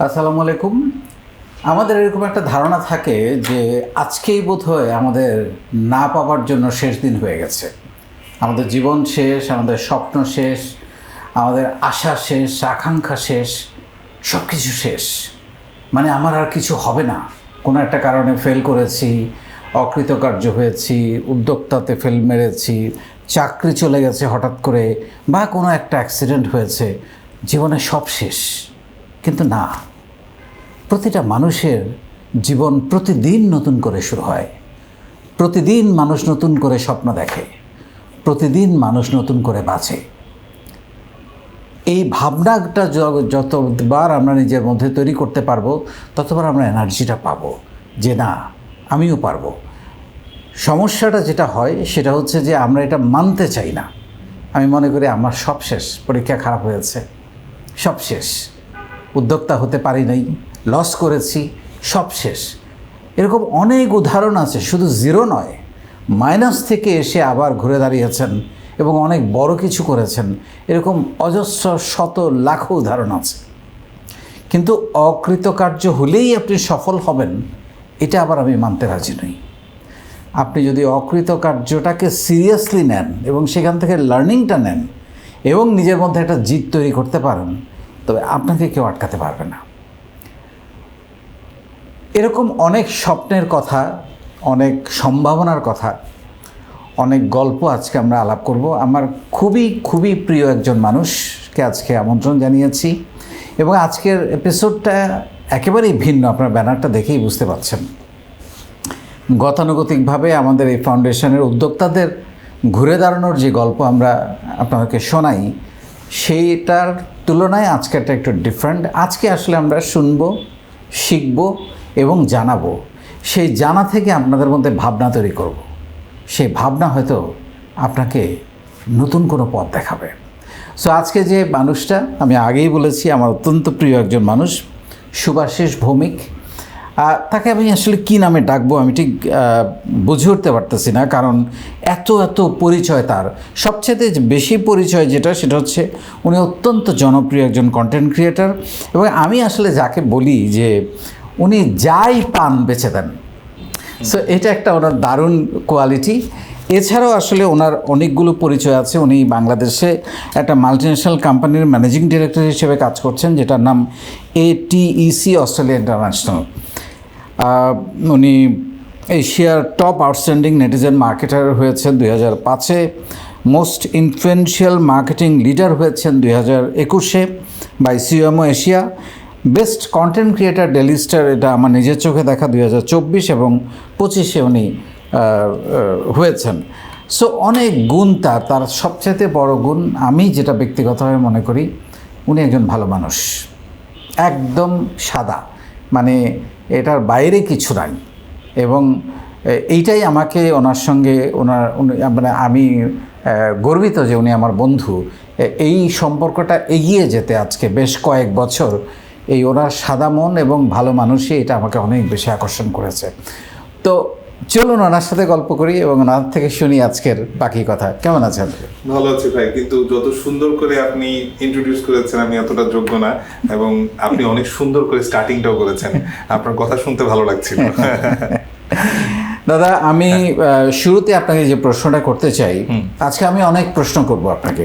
আসসালামু আলাইকুম। আমাদের এরকম একটা ধারণা থাকে যে আজকেই বোধহয় আমাদের না পাওয়ার জন্য শেষ দিন হয়ে গেছে। আমাদের জীবন শেষ, আমাদের স্বপ্ন শেষ, আমাদের আশা শেষ, আকাঙ্ক্ষা শেষ, সব কিছু শেষ। মানে আমার আর কিছু হবে না। কোনো একটা কারণে ফেল করেছি, অকৃতকার্য হয়েছি, উদ্যোক্তাতে ফেল মেরেছি, চাকরি চলে গেছে হঠাৎ করে, বা কোনো একটা অ্যাক্সিডেন্ট হয়েছে, জীবনে সব শেষ। কিন্তু না, প্রতিটা মানুষের জীবন প্রতিদিন নতুন করে শুরু হয়। প্রতিদিন মানুষ নতুন করে স্বপ্ন দেখে, প্রতিদিন মানুষ নতুন করে বাঁচে। এই ভাবনাটা যতবার আমরা নিজের মধ্যে তৈরি করতে পারবো, ততবার আমরা এনার্জিটা পাবো যে না, আমিও পারবো। সমস্যাটা যেটা হয় সেটা হচ্ছে যে আমরা এটা মানতে চাই না। আমি মনে করি আমার সব শেষ, পরীক্ষা খারাপ হয়েছে, সব শেষ, উদ্যোক্তা হতে পারি নাই, লস করেছি, সব শেষ। এরকম অনেক উদাহরণ আছে, শুধু জিরো নয়, মাইনাস থেকে এসে আবার ঘুরে দাঁড়িয়েছেন এবং অনেক বড় কিছু করেছেন। এরকম অজস্র শত লাখো উদাহরণ আছে। কিন্তু অকৃতকার্য হলেই আপনি সফল হবেন, এটা আবার আমি মানতে রাজি নই। আপনি যদি অকৃতকার্যটাকে সিরিয়াসলি নেন এবং সেখান থেকে লার্নিংটা নেন এবং নিজের মধ্যে একটা জিত তৈরি করতে পারেন, তবে আপনাকে কেউ আটকাতে পারবে না। এরকম অনেক স্বপ্নের কথা, অনেক সম্ভাবনার কথা, অনেক গল্প আজকে আমরা আলাপ করব। আমার খুবই খুবই প্রিয় একজন মানুষকে আজকে আমন্ত্রণ জানিয়েছি এবং আজকের এপিসোডটা একেবারেই ভিন্ন। আপনার ব্যানারটা দেখেই বুঝতে পারছেন। গতানুগতিকভাবে আমাদের এই ফাউন্ডেশনের উদ্যোক্তাদের ঘুরে দাঁড়ানোর যে গল্প আমরা আপনাদেরকে শোনাই, সেইটার তুলনায় আজকেরটা একটু ডিফারেন্ট। আজকে আসলে আমরা শুনব, শিখব এবং জানাবো। সেই জানা থেকে আপনাদের মধ্যে ভাবনা তৈরি করব। সেই ভাবনা হয়তো আপনাকে নতুন কোনো পথ দেখাবে। সো আজকে যে মানুষটা, আমি আগেই বলেছি, আমার অত্যন্ত প্রিয় একজন মানুষ, শুভাশিস ভৌমিক। তাকে আমি আসলে কী নামে ডাকবো আমি ঠিক বুঝে উঠতে পারতেছি না, কারণ এত এত পরিচয় তার। সবচেয়ে বেশি পরিচয় যেটা, সেটা হচ্ছে উনি অত্যন্ত জনপ্রিয় একজন কন্টেন্ট ক্রিয়েটার। এবং আমি আসলে যাকে বলি যে উনি যাই পান বেছে দেন। সো এটা একটা ওনার দারুণ কোয়ালিটি। এছাড়াও আসলে ওনার অনেকগুলো পরিচয় আছে। উনি বাংলাদেশে একটা মাল্টিন্যাশনাল কোম্পানির ম্যানেজিং ডিরেক্টর হিসেবে কাজ করছেন, যেটার নাম ATEC অস্ট্রেলিয়া ইন্টারন্যাশনাল। উনি এশিয়ার টপ আউটস্ট্যান্ডিং নেটিজেন মার্কেটার হয়েছেন 2005-এ, মোস্ট ইনফ্লুয়েন্সিয়াল মার্কেটিং লিডার হয়েছেন 2021-এ by CMO Asia, best content creator Daily Star, এটা আমার নিজের চোখে দেখা 2024 এবং 25-এ উনি হয়েছেন। সো অনেক গুণ তার সবচেয়ে বড় গুণ আমি যেটা ব্যক্তিগতভাবে মনে করি, উনি একজন ভালো মানুষ, একদম সাদা, মানে এটার বাইরে কিছু নাই। এবং এইটাই আমাকে ওনার সঙ্গে মানে আমি গর্বিত যে উনি আমার বন্ধু। এই সম্পর্কটা এগিয়ে যেতে আজকে বেশ কয়েক বছর এই ওনার সাদা মন এবং ভালো মানুষই এটা আমাকে অনেক বেশি আকর্ষণ করেছে। তো চলুন ওনার সাথে গল্প করি এবং ওনার থেকে শুনি আজকের বাকি কথা। কেমন আছেন? ভালো আছি ভাই, কিন্তু যত সুন্দর করে আপনি ইন্ট্রোডিউস করেছেন আমি এতটা যোগ্য না, এবং আপনি অনেক সুন্দর করে স্টার্টিংটাও করেছেন। আপনার কথা শুনতে ভালো লাগছিল। দাদা, আমি শুরুতে আপনাকে যে প্রশ্নটা করতে চাই, আজকে আমি অনেক প্রশ্ন করব আপনাকে,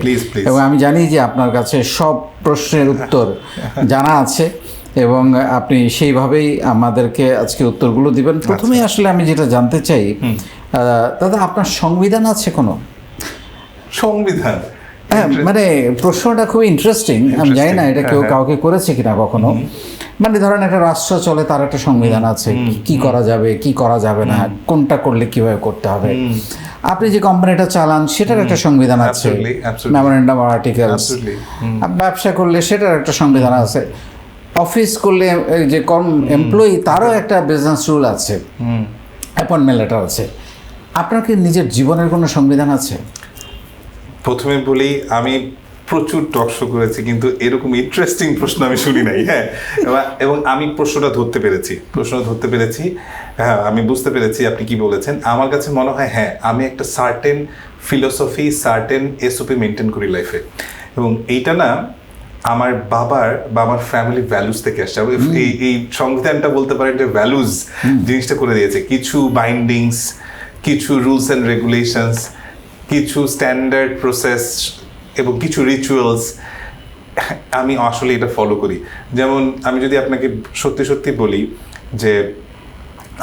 এবং আমি জানি যে আপনার কাছে সব প্রশ্নের উত্তর জানা আছে এবং আপনি সেইভাবেই আমাদেরকে আজকে উত্তরগুলো দিবেন। প্রথমেই আসলে আমি যেটা জানতে চাই, দাদা, আপনার সংবিধান আছে কোনো? সংবিধান? হ্যাঁ, মানে প্রশ্নটা খুবই ইন্টারেস্টিং। আমি জানি না এটা কেউ কাউকে করেছে কিনা কখনো। মানে ধরেন একটা রাষ্ট্র চলে, তার একটা সংবিধান আছে, কি করা যাবে, কি করা যাবে না, কোনটা করলে কিভাবে করতে হবে। আপনি যে কোম্পানিটা চালান সেটার একটা সংবিধান আছে, মেমোরেন্ডাম অফ আর্টিকেলস। ব্যবসা করলে সেটার একটা সংবিধান আছে। অফিস করলে যে এমপ্লয়ি, তারও একটা বিজনেস রুল আছে, অ্যাপয়েন্টমেন্ট লেটার আছে। আপনার কি নিজের জীবনের কোনো সংবিধান আছে? প্রথমে বলি, আমি প্রচুর টক শো করেছি, কিন্তু এরকম ইন্টারেস্টিং প্রশ্ন আমি শুনি নাই। হ্যাঁ, এবং আমি প্রশ্নটা ধরতে পেরেছি। হ্যাঁ, আমি বুঝতে পেরেছি আপনি কি বলেছেন। আমার কাছে মনে হয়, হ্যাঁ, আমি একটা certain philosophy, certain SOP maintain করি লাইফে, এবং এইটা না আমার বাবার বা আমার ফ্যামিলি ভ্যালুস থেকে আসছে। এই সংবিধানটা বলতে পারেন যে ভ্যালুজ জিনিসটা করে দিয়েছে, কিছু বাইন্ডিংস, কিছু রুলস অ্যান্ড রেগুলেশনস, কিছু স্ট্যান্ডার্ড প্রসেস এবং কিছু রিচুয়ালস আমি আসলে এটা ফলো করি। যেমন আমি যদি আপনাকে সত্যি সত্যি বলি যে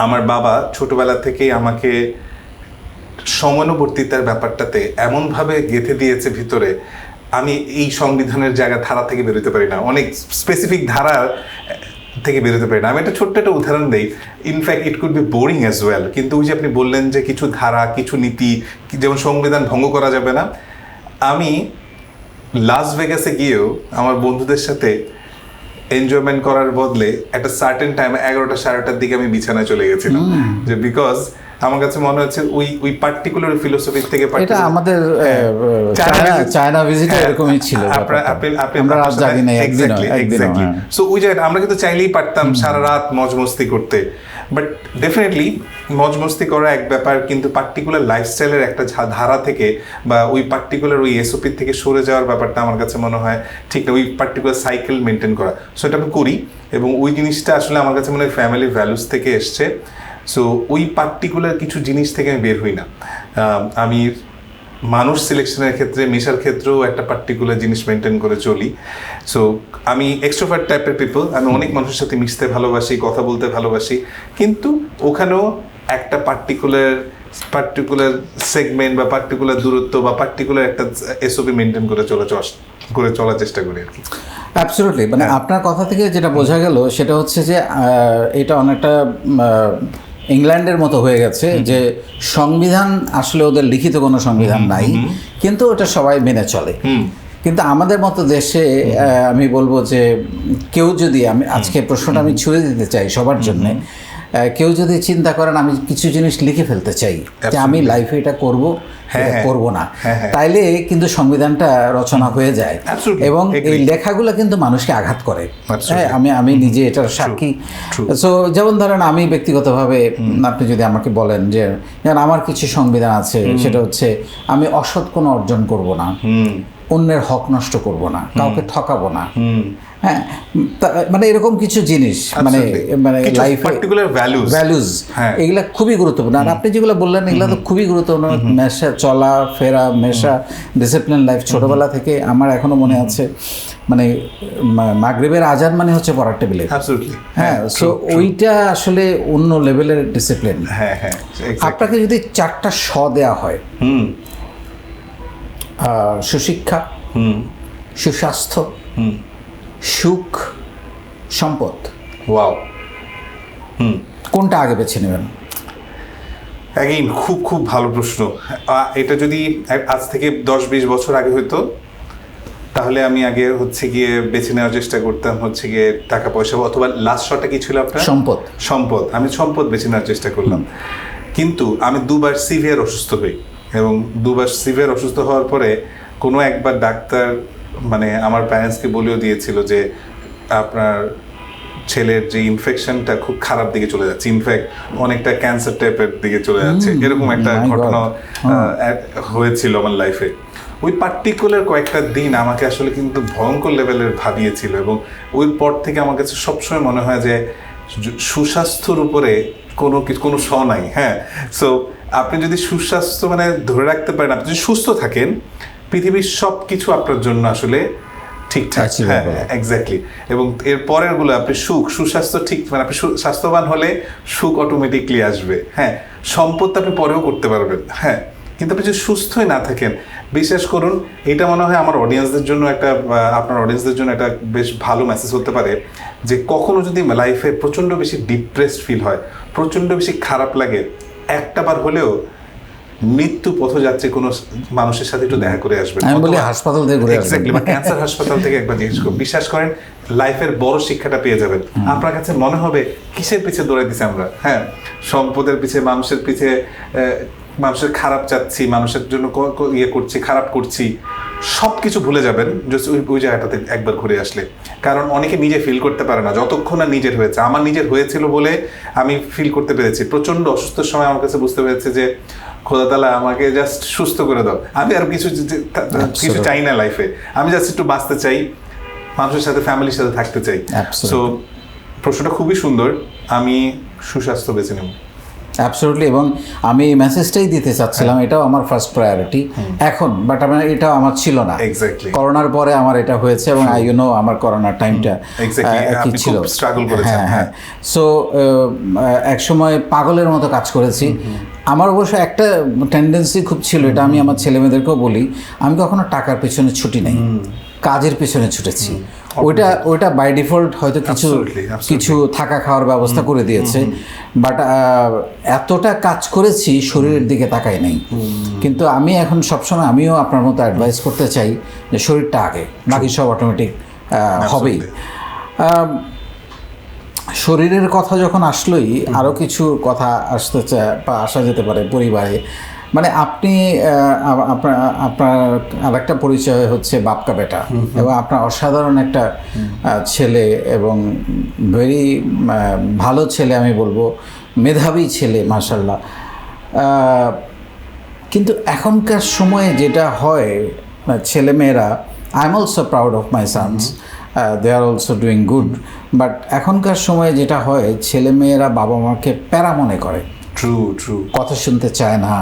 আমার বাবা ছোটবেলা থেকেই আমাকে সমানুবর্তিতার ব্যাপারটাতে এমনভাবে গেঁথে দিয়েছে ভিতরে, আমি এই সংবিধানের ধারা থেকে বেরোতে পারি না, অনেক স্পেসিফিক ধারা থেকে বেরোতে পারি না। আমি একটা ছোট্ট একটা উদাহরণ দিই, in fact it could be boring as well, কিন্তু ওই যে আপনি বললেন যে কিছু ধারা, কিছু নীতি, যেমন সংবিধান ভঙ্গ করা যাবে না। আমি লাস ভেগাসে গিয়েও আমার বন্ধুদের সাথে এনজয়মেন্ট করার বদলে একটা সার্টেন টাইম 11টা 11:30 দিকে আমি বিছানায় চলে গেছিলাম, যে বিকজ আমার কাছে মনে হচ্ছে ওই পার্টিকুলার ফিলোসফি থেকে এটা আমাদের চায়না ভিজিটে এরকমই ছিল, আমরা রাত জাগি না একদিনও। সো ওই জায়গাটা আমরা কিন্তু চাইলেই পারতাম সারা রাত মজ মস্তি করতে, বাট ডেফিনেটলি মজ মস্তি করা এক ব্যাপার, কিন্তু পার্টিকুলার লাইফস্টাইলের একটা ধারা থেকে বা ওই পার্টিকুলার ওই এসওপি থেকে সরে যাওয়ার ব্যাপারটা আমার কাছে মনে হয় ঠিক না, ওই পার্টিকুলার সাইকেল মেনটেন করা। সো এটা আমি করি, এবং ওই জিনিসটা আসলে আমার কাছে মনে হয় ফ্যামিলি ভ্যালুস থেকে এসছে। সো ওই পার্টিকুলার কিছু জিনিস থেকে আমি বের হই না। আমি মানুষ সিলেকশনের ক্ষেত্রে, মেশার ক্ষেত্রেও একটা পার্টিকুলার জিনিস মেনটেন করে চলি। সো আমি এক্সট্রোভার্ট টাইপের পিপল, আমি অনেক মানুষের সাথে মিশতে ভালোবাসি, কথা বলতে ভালোবাসি, কিন্তু ওখানেও একটা পার্টিকুলার সেগমেন্ট বা পার্টিকুলার দূরত্ব বা পার্টিকুলার একটা এসওপি মেনটেন করে চলার চেষ্টা করি আর কি। অ্যাবসলিউটলি, মানে আপনার কথা থেকে যেটা বোঝা গেল সেটা হচ্ছে যে এটা অনেকটা ইংল্যান্ডের মতো হয়ে গেছে, যে সংবিধান আসলে ওদের লিখিত কোনো সংবিধান নাই, কিন্তু ওটা সবাই মেনে চলে। কিন্তু আমাদের মতো দেশে আমি বলবো যে কেউ যদি, আমি আজকে প্রশ্নটা আমি ছুঁড়ে দিতে চাই সবার জন্য, কেউ যদি চিন্তা করেন আমি কিছু জিনিস লিখে ফেলতে চাই যে আমি লাইফে এটা করব, করব না, তাইলে কিন্তু সংবিধানটা রচনা হয়ে যায়, এবং এই লেখাগুলো কিন্তু মানুষকে আঘাত করে। হ্যাঁ, আমি নিজে এটার সাক্ষী। সো যেমন ধরেন আমি ব্যক্তিগতভাবে, আপনি যদি আমাকে বলেন যে আমার কিছু সংবিধান আছে, সেটা হচ্ছে আমি অসৎ কোনো অর্জন করব না, অন্যের হক নষ্ট করব না, কাউকে ঠকাবো না, হ্যাঁ, মানে এরকম কিছু জিনিস, মানে লাইফে পার্টিকুলার ভ্যালুজ, এগুলা খুবই গুরুত্বপূর্ণ। আর আপনি যেগুলো বললেন এগুলো তো খুবই গুরুত্বপূর্ণ, মেশা, চলা ফেরা, মেশা, ডিসিপ্লিন লাইফ। ছোটবেলা থেকে আমার এখনো মনে আছে, মানে মাগরিবের আজান মানে হচ্ছে পড়ার টেবিলে, হ্যাঁ, সো ওইটা আসলে অন্য লেভেলের ডিসিপ্লিন। আপনাকে যদি 4টা স দেওয়া হয়, সুশিক্ষা, সুস্বাস্থ্য, সুখ, সম্পদ, ওয়াও, কোনটা আগে বেছে নেবেন? অ্যাগেইন খুব ভালো প্রশ্ন। এটা যদি আজ থেকে 10-20 বছর আগে হইতো, তাহলে আমি আগে হচ্ছে গিয়ে বেছে নেওয়ার চেষ্টা করতাম হচ্ছে গিয়ে টাকা পয়সা, অথবা লাস্ট শটটা কি ছিল আপনার? সম্পদ। আমি সম্পদ বেছে নেওয়ার চেষ্টা করলাম, কিন্তু আমি 2বার সিভিয়ার অসুস্থ হই, এবং 2বার সিভিয়ার অসুস্থ হওয়ার পরে কোনো একবার ডাক্তার মানে আমার প্যারেন্টসকে বলেও দিয়েছিল যে আপনার ছেলের যে ইনফেকশনটা খুব খারাপ দিকে চলে যাচ্ছে, ইনফ্যাক্ট অনেকটা ক্যান্সার টাইপের দিকে চলে যাচ্ছে, এরকম একটা ঘটনা হয়েছিল আমার লাইফে। ওই পার্টিকুলার কয়েকটা দিন আমাকে আসলে কিন্তু ভয়ঙ্কর লেভেলের ভাবিয়েছিল, এবং ওই পর থেকে আমার কাছে সবসময় মনে হয় যে সুস্বাস্থ্যর উপরে কোনো স নাই। হ্যাঁ, সো আপনি যদি সুস্বাস্থ্য মানে ধরে রাখতে পারেন, আপনি যদি সুস্থ থাকেন, পৃথিবীর সব কিছু আপনার জন্য আসলে ঠিকঠাক। হ্যাঁ, এক্স্যাক্টলি। এবং এর পরের গুলো আপনি সুস্বাস্থ্য ঠিক, মানে আপনি স্বাস্থ্যবান হলে সুখ অটোমেটিকলি আসবে। হ্যাঁ, সম্পদ আপনি পরেও করতে পারবেন, হ্যাঁ, কিন্তু আপনি যদি সুস্থই না থাকেন, বিশ্বাস করুন, এটা মনে হয় আমার অডিয়েন্সদের জন্য আপনার অডিয়েন্সদের জন্য একটা বেশ ভালো মেসেজ হতে পারে, যে কখনো যদি লাইফে প্রচণ্ড বেশি ডিপ্রেসড ফিল হয়, প্রচণ্ড বেশি খারাপ লাগে, একটাবার হলেও মৃত্যু পথযাত্রী কোনো মানুষের সাথে একটু দেখা করে আসবেন, হাসপাতাল থেকে ঘুরে আসবেন, এক্স্যাক্টলি, বা ক্যান্সার হাসপাতাল থেকে একবার জিজ্ঞেস করুন, বিশ্বাস করেন লাইফের বড় শিক্ষাটা পেয়ে যাবেন। আপনার কাছে মনে হবে কিসের পিছে দৌড়াইতেছি আমরা, হ্যাঁ, সম্পদের পিছে, মানুষের পিছে, মানুষের খারাপ চাচ্ছি, মানুষের জন্য করছি, খারাপ করছি, সব কিছু ভুলে যাবেন জাস্ট ওই জায়গাটাতে একবার ঘুরে আসলে। কারণ অনেকে নিজে ফিল করতে পারে না যতক্ষণ না নিজের হয়েছে। আমার নিজের হয়েছিল বলে আমি ফিল করতে পেরেছি। প্রচণ্ড অসুস্থর সময় আমার কাছে বুঝতে পেরেছে যে খোদা তাআলা আমাকে জাস্ট সুস্থ করে দাও, আমি আর কিছু চাই না লাইফে, আমি জাস্ট একটু বাঁচতে চাই, মানুষের সাথে, ফ্যামিলির সাথে থাকতে চাই। Absolutely. সো প্রশ্নটা খুবই সুন্দর। আমি সুস্বাস্থ্য বেছে নেব। অ্যাবসলিউটলি, এবং আমি এই মেসেজটাই দিতে চাচ্ছিলাম, এটাও আমার ফার্স্ট প্রায়োরিটি এখন, বাট এটাও আমার ছিল না। Exactly. করোনার পরে আমার এটা হয়েছে, এবং আই ইউ নো আমার করোনার টাইমটা Exactly. কি আপনি ছিল, খুব struggle করেছেন, হ্যাঁ হ্যাঁ। হ্যাঁ। সো এক সময় পাগলের মতো কাজ করেছি। আমার অবশ্য একটা টেন্ডেন্সি খুব ছিল, এটা আমি আমার ছেলেমেয়েদেরকেও বলি, আমি কখনো টাকার পেছনে ছুটি নাই, কাজের পেছনে ছুটেছি। ওইটা বাই ডিফল্ট হয়তো কিছু Absolutely, absolutely. কিছু থাকা খাওয়ার ব্যবস্থা করে দিয়েছে, বাট এতটা কাজ করেছি শরীরের দিকে তাকাই নাই। কিন্তু আমি এখন সবসময় আমিও আপনার মতো অ্যাডভাইস করতে চাই যে শরীরটা আগে, বাকি সব অটোমেটিক হবেই। শরীরের কথা যখন আসলোই আরও কিছু কথা আসতে চায় বা আসা যেতে পারে পরিবারে। মানে আপনি আপনার আরেকটা পরিচয় হচ্ছে বাপকা বেটা, এবং আপনার অসাধারণ একটা ছেলে, এবং ভেরি ভালো ছেলে, আমি বলবো মেধাবী ছেলে, মাশাআল্লাহ। কিন্তু এখনকার সময়ে যেটা হয়, ছেলেমেয়েরা, I am also proud of my sons, they are also doing good, but এখনকার সময়ে যেটা হয়, ছেলেমেয়েরা বাবা মাকে প্যারা মনে করে, ট্রু কথা শুনতে চায় না,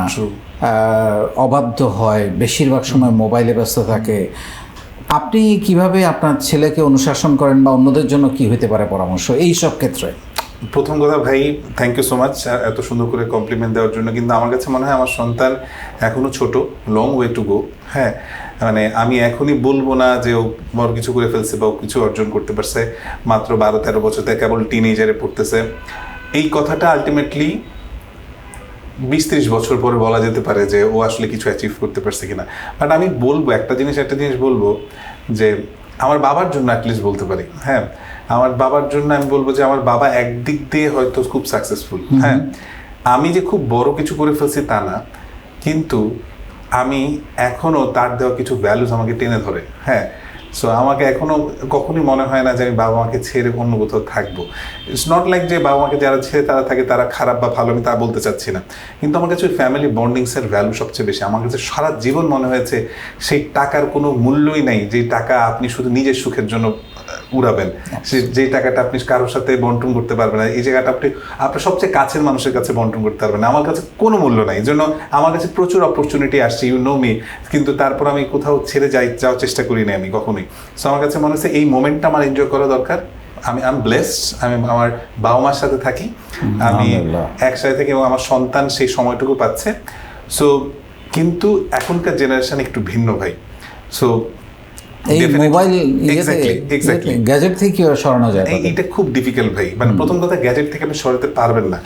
অবাধ্য হয়, বেশিরভাগ সময় মোবাইলে ব্যস্ত থাকে। আপনি কিভাবে আপনার ছেলেকে অনুশাসন করেন, বা অন্যদের জন্য কি হতে পারে পরামর্শ এই সব ক্ষেত্রে? প্রথম কথা ভাই, থ্যাংক ইউ সো মাচ এত সুন্দর করে কমপ্লিমেন্ট দেওয়ার জন্য। কিন্তু আমার কাছে মনে হয় আমার সন্তান এখনো ছোট, লং ওয়ে টু গো। হ্যাঁ, মানে আমি এখনই বলবো না যে ও বড় কিছু করে ফেলছে বা ও কিছু অর্জন করতে পারছে। মাত্র 12-13 বছর থেকে কেবল টিনেজারে পড়তেছে। এই কথাটা আলটিমেটলি 20-30 বছর পরে বলা যেতে পারে যে ও আসলে কিছু অ্যাচিভ করতে পারছে কিনা। বাট আমি বলবো একটা জিনিস বলবো যে আমার বাবার জন্য অ্যাটলিস্ট বলতে পারি, হ্যাঁ, আমার বাবার জন্য আমি বলবো যে আমার বাবা একদিক দিয়ে হয়তো খুব সাকসেসফুল, হ্যাঁ, আমি যে খুব বড় কিছু করে ফেলছি তা না, কিন্তু আমি এখনো তার দেওয়া কিছু ভ্যালুস আমাকে টেনে ধরে। হ্যাঁ, সো আমাকে এখনো কখনোই মনে হয় না যে আমি বাবা মাকে ছেড়ে অন্য কোথাও থাকবো। ইটস নট লাইক যে বাবা মাকে যারা ছেড়ে তারা থাকে তারা খারাপ বা ভালো, আমি তা বলতে চাচ্ছি না। কিন্তু আমার কাছে ওই ফ্যামিলি বন্ডিংসের ভ্যালু সবচেয়ে বেশি। আমার কাছে সারা জীবন মনে হয়েছে সেই টাকার কোনো মূল্যই নাই, যে টাকা আপনি শুধু নিজের সুখের জন্য উড়াবেন, যে টাকাটা আপনি কারোর সাথে বন্টন করতে পারবেন না, এই জায়গাটা আপনি আপনার সবচেয়ে কাছের মানুষের কাছে বন্টন করতে পারবেন না। আমার কাছে কোনো মূল্য নাই। এই জন্য আমার কাছে প্রচুর অপরচুনিটি আসছে, ইউ নো মি, কিন্তু তারপর আমি কোথাও ছেড়ে যাওয়ার চেষ্টা করি না আমি কখনোই। সো আমার কাছে মনে হচ্ছে এই মোমেন্টটা আমার এনজয় করা দরকার। আমি ব্লেসড, আমি আমার বাবা মার সাথে থাকি, আমি একসাথে থাকি, এবং আমার সন্তান সেই সময়টুকু পাচ্ছে। সো কিন্তু এখনকার জেনারেশন একটু ভিন্ন ভাই। সো এই মোবাইল গ্যাজেট থেকে সরানো যায়, এটা খুব ডিফিকাল্ট ভাই। মানে প্রথম কথা, গ্যাজেট থেকে আপনি সরাতে পারবেন না।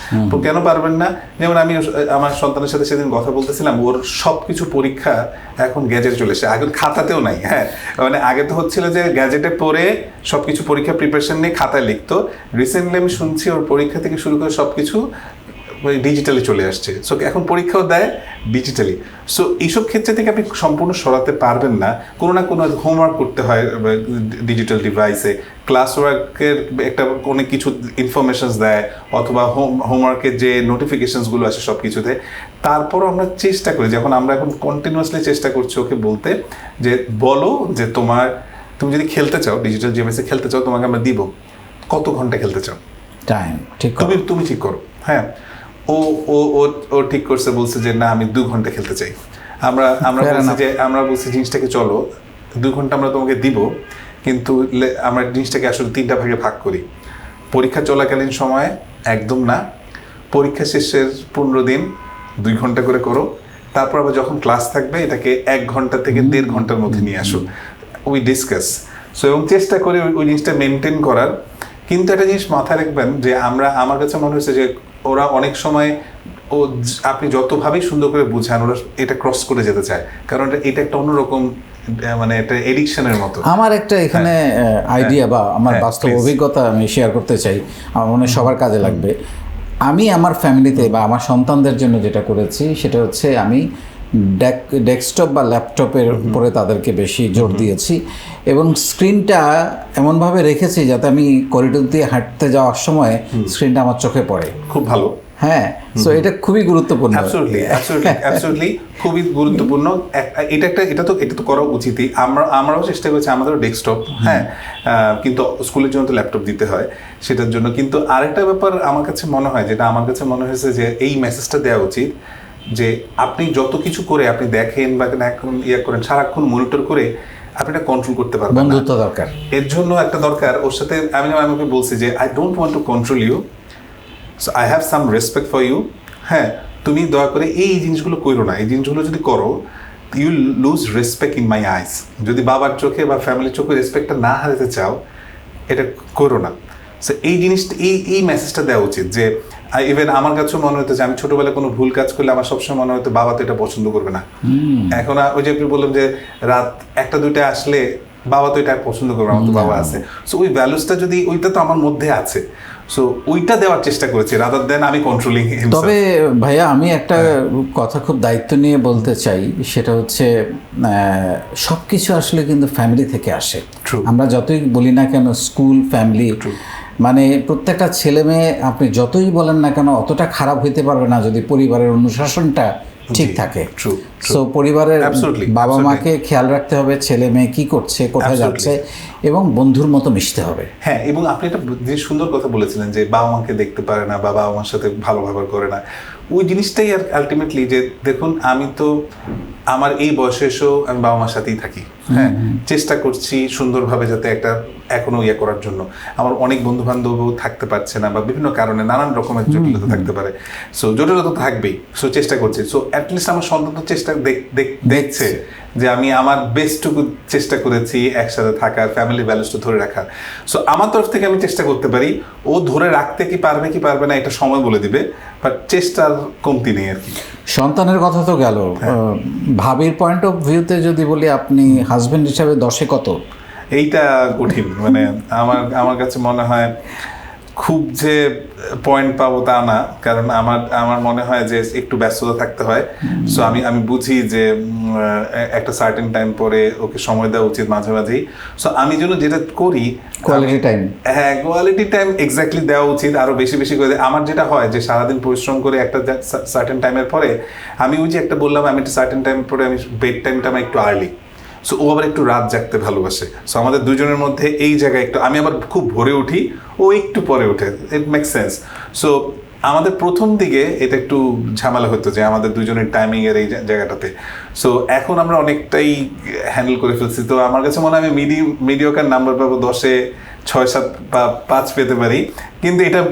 কেন পারবেন না? যেমন আমি আমার সন্তানের সাথে সেদিন কথা বলতেছিলাম, ওর সবকিছু পরীক্ষা এখন গ্যাজেট চলে এসে, আগে খাতাতেও নাই। হ্যাঁ, মানে আগে তো হচ্ছিল যে গ্যাজেটে পড়ে সবকিছু পরীক্ষা প্রিপারেশন নিয়ে খাতায় লিখতো। রিসেন্টলি আমি শুনছি ওর পরীক্ষা থেকে শুরু করে সবকিছু ডিজিটালি চলে আসছে। সো এখন পরীক্ষাও দেয় ডিজিটালি। সো এইসব ক্ষেত্রে থেকে আপনি সম্পূর্ণ সরাতে পারবেন না। কোনো না কোনো হোমওয়ার্ক করতে হয় ডিজিটাল ডিভাইসে, ক্লাস ওয়ার্কের একটা অনেক কিছু ইনফরমেশনস দেয়, অথবা হোমওয়ার্কের যে নোটিফিকেশনসগুলো আসে সব কিছুতে। তারপরও আমরা চেষ্টা করি, যখন আমরা এখন কন্টিনিউয়াসলি চেষ্টা করছি ওকে বলতে যে বলো যে তুমি যদি খেলতে চাও, ডিজিটাল ডিভাইসে খেলতে চাও, তোমাকে আমরা দিব, কত ঘন্টা খেলতে চাও, টাইম ঠিক তুমি ঠিক করো। হ্যাঁ, ও ঠিক করছে, বলছে যে না আমি 2 ঘন্টা খেলতে চাই। আমরা বলছি জিনিসটাকে চলো 2 ঘন্টা আমরা তোমাকে দিব, কিন্তু আমরা জিনিসটাকে আসলে 3টা ভাগে ভাগ করি। পরীক্ষা চলাকালীন সময়ে একদম না, পরীক্ষা শেষের 15 দিন 2 ঘন্টা করে করো, তারপর আবার যখন ক্লাস থাকবে এটাকে 1 ঘন্টা থেকে 1.5 ঘন্টার মধ্যে নিয়ে আসো। We discuss. সো এবং চেষ্টা করি ওই জিনিসটা মেনটেন করার। কিন্তু একটা জিনিস মাথায় রাখবেন যে আমার কাছে মনে হচ্ছে যে ওরা অনেক সময় আপনি যতভাবেই সুন্দর করে বুঝান, ওরা এটা ক্রস করে যেতে চায়, কারণ এটা একটা অন্যরকম, মানে একটা এডিকশনের মতো। আমার একটা এখানে আইডিয়া বা আমার বাস্তব অভিজ্ঞতা আমি শেয়ার করতে চাই, আমার মনে হয় সবার কাজে লাগবে। আমি আমার ফ্যামিলিতে বা আমার সন্তানদের জন্য যেটা করেছি সেটা হচ্ছে আমি ডেস্কটপ বা ল্যাপটপের উপরে তাদেরকে বেশি জোর দিয়েছি, এবং স্ক্রিনটা এমনভাবে রেখেছি যাতে আমি করিডোর দিয়ে হাঁটতে যাওয়ার সময় স্ক্রিনটা আমার চোখে পড়ে। খুব ভালো। হ্যাঁ, সো এটা খুবই গুরুত্বপূর্ণ। অ্যাবসলিউটলি খুবই গুরুত্বপূর্ণ। এটা তো করা উচিতই। আমরাও চেষ্টা করছি, আমাদেরও ডেস্কটপ, হ্যাঁ, কিন্তু স্কুলের জন্য তো ল্যাপটপ দিতে হয় সেটার জন্য। কিন্তু আরেকটা ব্যাপার আমার কাছে মনে হয়, যেটা আমার কাছে মনে হয়েছে যে এই মেসেজটা দেওয়া উচিত, যে আপনি যত কিছু করে আপনি দেখেন বা এখন করেন, সারাক্ষণ মনিটর করে আপনি এটা কন্ট্রোল করতে পারবেন না। বন্ধুত্ব দরকার, এর জন্য একটা দরকার। ওর সাথে আমাকে বলছি যে I don't want to control you, so I have some respect for you. হ্যাঁ, তুমি দয়া করে এই জিনিসগুলো করো না। এই জিনিসগুলো যদি করো, you lose respect in my eyes. যদি বাবার চোখে বা ফ্যামিলির চোখে রেসপেক্টটা না হারাতে চাও, এটা করো না। সো এই জিনিসটা, এই মেসেজটা দেওয়া উচিত। যে ইভেন আমার কাছেও মনে হতো যে আমি ছোটবেলায় কোনো ভুল কাজ করলে আমার সবসময় মনে হতো বাবা তো এটা পছন্দ করবে না। এখন ওই যে আপনি বললাম যে রাত 1টা-2টা আসলে বাবা তো এটা পছন্দ করবে, আমার তো বাবা আছে। সো ওই ভ্যালুসটা যদি, ওইটা তো আমার মধ্যে আছে, সো ওইটা দেওয়ার চেষ্টা করেছি রাদার দেন আমি কন্ট্রোলিং। তবে ভাইয়া আমি একটা কথা খুব দায়িত্ব নিয়ে বলতে চাই, সেটা হচ্ছে সব কিছু আসলে কিন্তু ফ্যামিলি থেকে আসে। আমরা যতই বলি না কেন স্কুল, ফ্যামিলি, মানে প্রত্যেকটা ছেলে মেয়ে আপনি যতই বলেন না কেন অতটা খারাপ হইতে পারবে না যদি পরিবারের অনুশাসনটা ঠিক থাকে। সো পরিবারের বাবা মাকে খেয়াল রাখতে হবে ছেলে মেয়ে কি করছে, কোথায় যাচ্ছে, এবং বন্ধুর মতো মিশতে হবে। হ্যাঁ, এবং আপনি একটা যে সুন্দর কথা বলেছিলেন যে বাবা মাকে দেখতে পারে না বা বাবা মার সাথে ভালো ব্যবহার করে না, ওই জিনিসটাই আর আলটিমেটলি যে দেখুন আমি তো আমার এই বয়সে এসেও আমি বাবা মার সাথেই থাকি। হ্যাঁ, চেষ্টা করছি সুন্দরভাবে যাতে একটা এখনো করার জন্য। আমার অনেক বন্ধু বান্ধবও থাকতে পারছে না বা বিভিন্ন কারণে নানান রকমের জটিলতা থাকতে পারে। সো জটিলতা থাকবেই, সো চেষ্টা করছি। সো অ্যাটলিস্ট আমার সন্তান তো চেষ্টা দেখছে যে আমি আমার বেস্টটুকু চেষ্টা করেছি একসাথে থাকার, ফ্যামিলি ভ্যালুসটা ধরে রাখার। সো আমার তরফ থেকে আমি চেষ্টা করতে পারি। ও ধরে রাখতে কি পারবে না এটা সময় বলে দিবে, বাট চেষ্টার কমতি নেই আর কি। সন্তানের কথা তো গেল, ভাবির পয়েন্ট অফ ভিউতে যদি বলি, আপনি হাজবেন্ড হিসাবে 10-এ কত? এইটা কঠিন, মানে আমার কাছে মনে হয় খুব যে পয়েন্ট পাবো তা না, কারণ আমার মনে হয় যে একটু ব্যস্ততা থাকতে হয়। সো আমি বুঝি যে একটা সার্টেন টাইম পরে ওকে সময় দেওয়া উচিত মাঝে মাঝেই। সো আমি যেন যেটা করি কোয়ালিটি টাইম, হ্যাঁ কোয়ালিটি টাইম এক্স্যাক্টলি দেওয়া উচিত, আরো বেশি বেশি করে। আমার যেটা হয় যে সারাদিন পরিশ্রম করে একটা সার্টেন টাইমের পরে আমি ওই যে একটা বললাম, আমি একটা সার্টেন টাইম পরে আমি বেড টাইমটা আমার একটু আর্লি, সো ও আবার একটু রাত জাগতে ভালোবাসে। সো আমাদের দুজনের মধ্যে এই জায়গায় একটু, আমি আবার খুব ভোরে উঠি, ও একটু পরে ওঠে, ইট মেক সেন্স। সো আমাদের প্রথম দিকে এটা একটু ঝামেলা হতো যে আমাদের দুজনের টাইমিং এর এই জায়গাটাতে। সো এখন আমরা অনেকটাই হ্যান্ডেল করে ফেলছি। তো আমার কাছে মনে হয় আমি মিডিওকার নাম্বার পাবো 10-এ 6-7 বা 5 পেতে পারি। কিন্তু এটা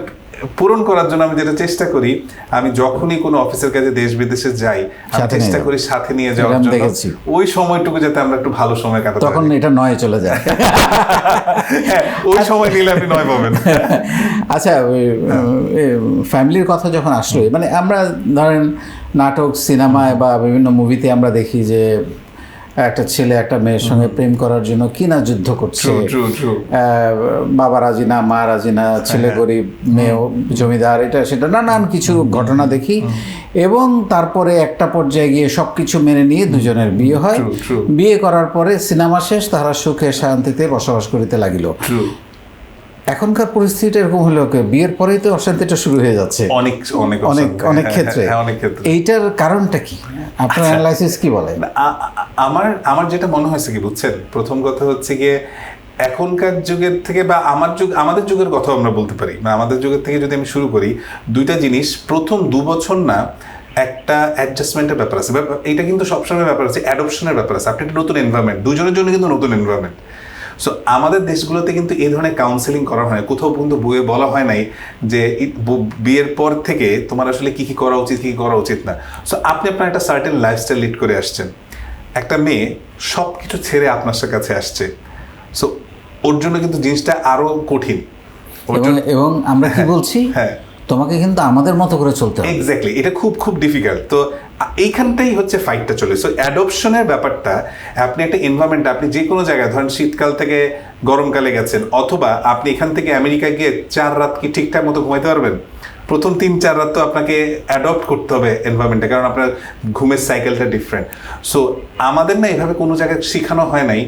পূরণ করার জন্য আমি যেটা চেষ্টা করি, আমি যখনই কোনো অফিসের কাজে দেশ বিদেশে যাই আমি চেষ্টা করি সাথে নিয়ে যাওয়ার জন্য, ওই সময়টুকু যাতে আমরা একটু ভালো সময় কাটাতে পারি। তখন এটা 9 চলে যায়। হ্যাঁ, ওই সময় নিলে আপনি 9 পাবেন। আচ্ছা, ফ্যামিলির কথা যখন আসলো, মানে আমরা ধরেন নাটক, সিনেমায় বা বিভিন্ন মুভিতে আমরা দেখি যে একটা ছেলে একটা মেয়ের সঙ্গে প্রেম করার জন্য কি না যুদ্ধ করছে, বাবা রাজি না, মা রাজি না, ছেলে গরিব, মেয়ে জমিদার, এটা সেটা নানান কিছু ঘটনা দেখি। এবং তারপরে একটা পর্যায়ে গিয়ে সবকিছু মেনে নিয়ে দুজনের বিয়ে হয়। বিয়ে করার পরে সিনেমা শেষ, তারা সুখে শান্তিতে বসবাস করিতে লাগিল। এখনকার পরিস্থিতিটা এরকম হলো, বিয়ের পরেই তো অশান্তিটা শুরু হয়ে যাচ্ছে অনেক ক্ষেত্রে। এইটার কারণটা কি, আপনার অ্যানালাইসিস কি বলে? আমার যেটা মনে হয়েছে কি বুঝছেন, প্রথম কথা হচ্ছে গিয়ে এখনকার যুগের থেকে বা আমাদের যুগের কথা আমরা বলতে পারি, বা আমাদের যুগের থেকে যদি আমি শুরু করি, দুইটা জিনিস। প্রথম 2 বছর না একটা অ্যাডজাস্টমেন্টের ব্যাপার আছে, এটা কিন্তু সবসময় ব্যাপার আছে, অ্যাডপশনের ব্যাপার আছে। আপনি একটা নতুন এনভায়রনমেন্ট, দুজনের জন্য কিন্তু নতুন এনভায়রনমেন্ট। সো আমাদের দেশগুলোতে কিন্তু এই ধরনের কাউন্সেলিং করা হয়, কোথাও পর্যন্ত বইয়ে বলা হয় নাই যে বিয়ের পর থেকে তোমার আসলে কি কি করা উচিত, কি করা উচিত না। সো আপনি আপনার একটা সার্টেন লাইফস্টাইল লিড করে আসছেন, একটা মেয়ে সব কিছু ছেড়ে আপনার কাছে আসছে, সো ওর জন্য কিন্তু জিনিসটা আরো কঠিন। এবং আমরা কি বলছি, হ্যাঁ তোমাকে কিন্তু আমাদের মতো করে চলতে হবে। এক্স্যাক্টলি, এটা খুব খুব ডিফিকাল্ট। তো এইখানটাই হচ্ছে ফাইটটা চলে। সো অ্যাডপশনের ব্যাপারটা, আপনি একটা এনভায়রনমেন্ট, আপনি যে কোনো জায়গায় ধরেন শীতকাল থেকে গরমকালে গেছেন, অথবা আপনি এখান থেকে আমেরিকা গিয়ে 4 রাত কি ঠিকঠাক মতো ঘুমাইতে পারবেন? প্রথম 3-4 রাত তো আপনাকে অ্যাডপ্ট করতে হবে এনভায়রনমেন্টে, কারণ আপনার ঘুমের সাইকেলটা ডিফারেন্ট। সো আমাদের না এভাবে কোনো জায়গায় শেখানো হয় নাই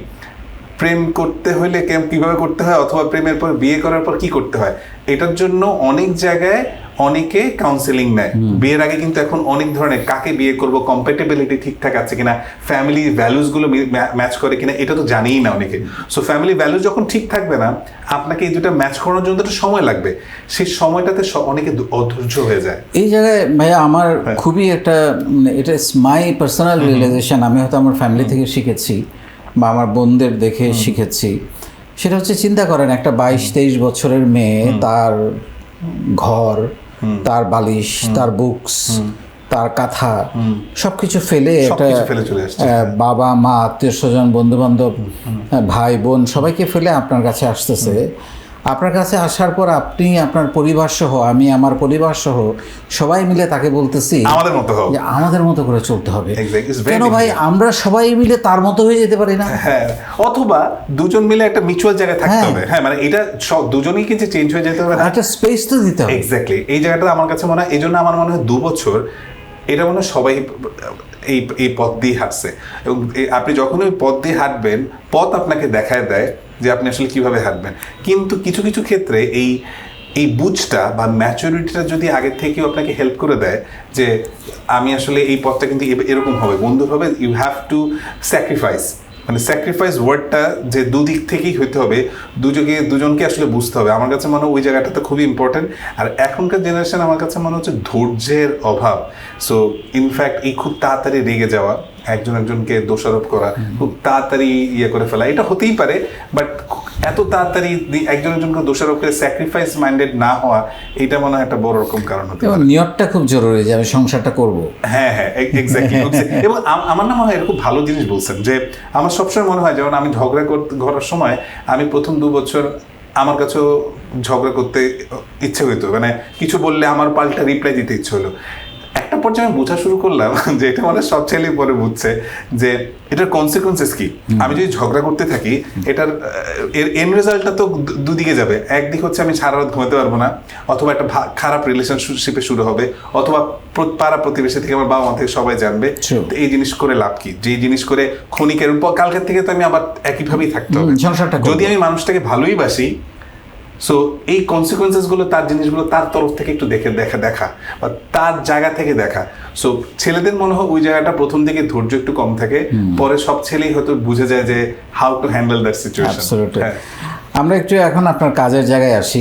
প্রেম করতে হলে কিভাবে করতে হয়, অথবা প্রেমের পর বিয়ে করার পর কি করতে হয়। এটার জন্য অনেক জায়গায় অনেকে কাউন্সেলিং নেয় বিয়ের আগে, কিন্তু এখন অনেক ধরনের কাকে বিয়ে করব, কম্প্যাটেবিলিটি ঠিকঠাক আছে কিনা, ফ্যামিলি ভ্যালুসগুলো ম্যাচ করে কিনা, এটা তো জানেই না অনেকে। সো ফ্যামিলি ভ্যালুস যখন ঠিক থাকবে না, আপনাকে এই দুটো ম্যাচ করানোর জন্য একটা সময় লাগবে, সেই সময়টাতে অনেকে অধৈর্য হয়ে যায়। এই জায়গায় ভাইয়া আমার খুবই একটা এটা মাই পার্সোনাল রিয়েলাইজেশন, আমি হয়তো আমার ফ্যামিলি থেকে শিখেছি বা আমার বোনদের দেখে শিখেছি। সেটা হচ্ছে, চিন্তা করেন একটা 22-23 বছরের মেয়ে, তার ঘর, তার বালিশ, তার বুকস, তার কাঁথা সবকিছু ফেলে একটা চলে আসছে, বাবা মা আত্মীয় স্বজন বন্ধু বান্ধব ভাই বোন সবাইকে ফেলে আপনার কাছে আসতেছে। আপনার কাছে আসার পর আপনি আপনার পরিবার সহ, আমি আমার পরিবার সহ সবাই মিলে তাকে বলতেছি আমাদের মতো হোক, যে আমাদের মতো করে চলতে হবে। Exactly. It's very কেন ভাই আমরা সবাই মিলে তার মতো হয়ে যেতে পারি না? হ্যাঁ, অথবা দুজন মিলে একটা মিউচুয়াল জায়গায় থাকতে হবে। হ্যাঁ, মানে এটা দুজনেই কিন্তু চেঞ্জ হয়ে যেতে হবে, একটা স্পেস তো দিতে হবে। এক্স্যাক্টলি, এই জায়গাটা আমার কাছে মনে হয়, এই জন্য আমার মনে হয় 2 বছর এটা মনে হয় সবাই এই পথ দিয়ে হাঁটছে। এবং আপনি যখন ওই পথ দিয়ে হাঁটবেন, পথ আপনাকে দেখায় দেয় যে আপনি আসলে কিভাবে হাঁটবেন। কিন্তু কিছু কিছু ক্ষেত্রে এই বুঝটা বা ম্যাচুরিটিটা যদি আগে থেকেও আপনাকে হেল্প করে দেয় যে আমি আসলে এই পথটা কিন্তু এরকম হবে, বন্ধুর হবে, ইউ হ্যাভ টু স্যাক্রিফাইস। মানে স্যাক্রিফাইস ওয়ার্ডটা যে দুদিক থেকেই হইতে হবে, দুজনকে আসলে বুঝতে হবে। আমার কাছে মনে হয় ওই জায়গাটাতে খুবই ইম্পর্টেন্ট। আর এখনকার জেনারেশন আমার কাছে মনে হচ্ছে ধৈর্যের অভাব। সো ইনফ্যাক্ট এই খুব তাড়াতাড়ি রেগে যাওয়া, একজনকে দোষারোপ করা, খুব তাড়াতাড়ি করে ফেলা, এটা হতেই পারে, বাট এত তাড়াতাড়ি একজনকে দোষারোপ করে স্যাক্রিফাইস মাইন্ডেড না হওয়া, এটা মনে হয় একটা বড় রকম কারণ হতে পারে। নিয়তটা খুব জরুরি যে আমি সংসারটা করব। হ্যাঁ, এক্স্যাক্টলি। এবং আমার না মনে হয় এরকম ভালো জিনিস বলছেন, যে আমার সবসময় মনে হয়, যেমন আমি ঝগড়া করার সময় আমি প্রথম 2 বছর আমার কাছেও ঝগড়া করতে ইচ্ছে হইতো, মানে কিছু বললে আমার পাল্টা রিপ্লাই দিতে ইচ্ছে হলো। একটা পর্যায়ে আমি বোঝা শুরু করলাম যে এটা মানে সব ছেলেই পরে বুঝছে যে এটার কনসিকুয়েন্সেস কি। আমি যদি ঝগড়া করতে থাকি, এটার এন্ড রেজাল্টটা তো দুদিকে যাবে। একদিক হচ্ছে আমি সারা রাত ঘুমাতে পারবো না, অথবা একটা খারাপ রিলেশনশিপে শুরু হবে, অথবা পাড়া প্রতিবেশী থেকে আমার বাবা মা থেকে সবাই জানবে। এই জিনিস করে লাভ কি, যে জিনিস করে ক্ষণিকের কালকের থেকে তো আমি আবার একইভাবেই থাকতে হবে। যদি আমি মানুষটাকে ভালোই বাসি, সো এই কনসিকুয়েন্সেসগুলো, তার জিনিসগুলো তার তরফ থেকে একটু দেখা বা তার জায়গা থেকে দেখা। সো ছেলেদের মনে হয় ওই জায়গাটা প্রথম দিকে ধৈর্য একটু কম থাকে, পরে সব ছেলেই হয়তো বুঝে যায় যে how to handle that situation. আমরা একটু এখন আপনার কাজের জায়গায় আসি।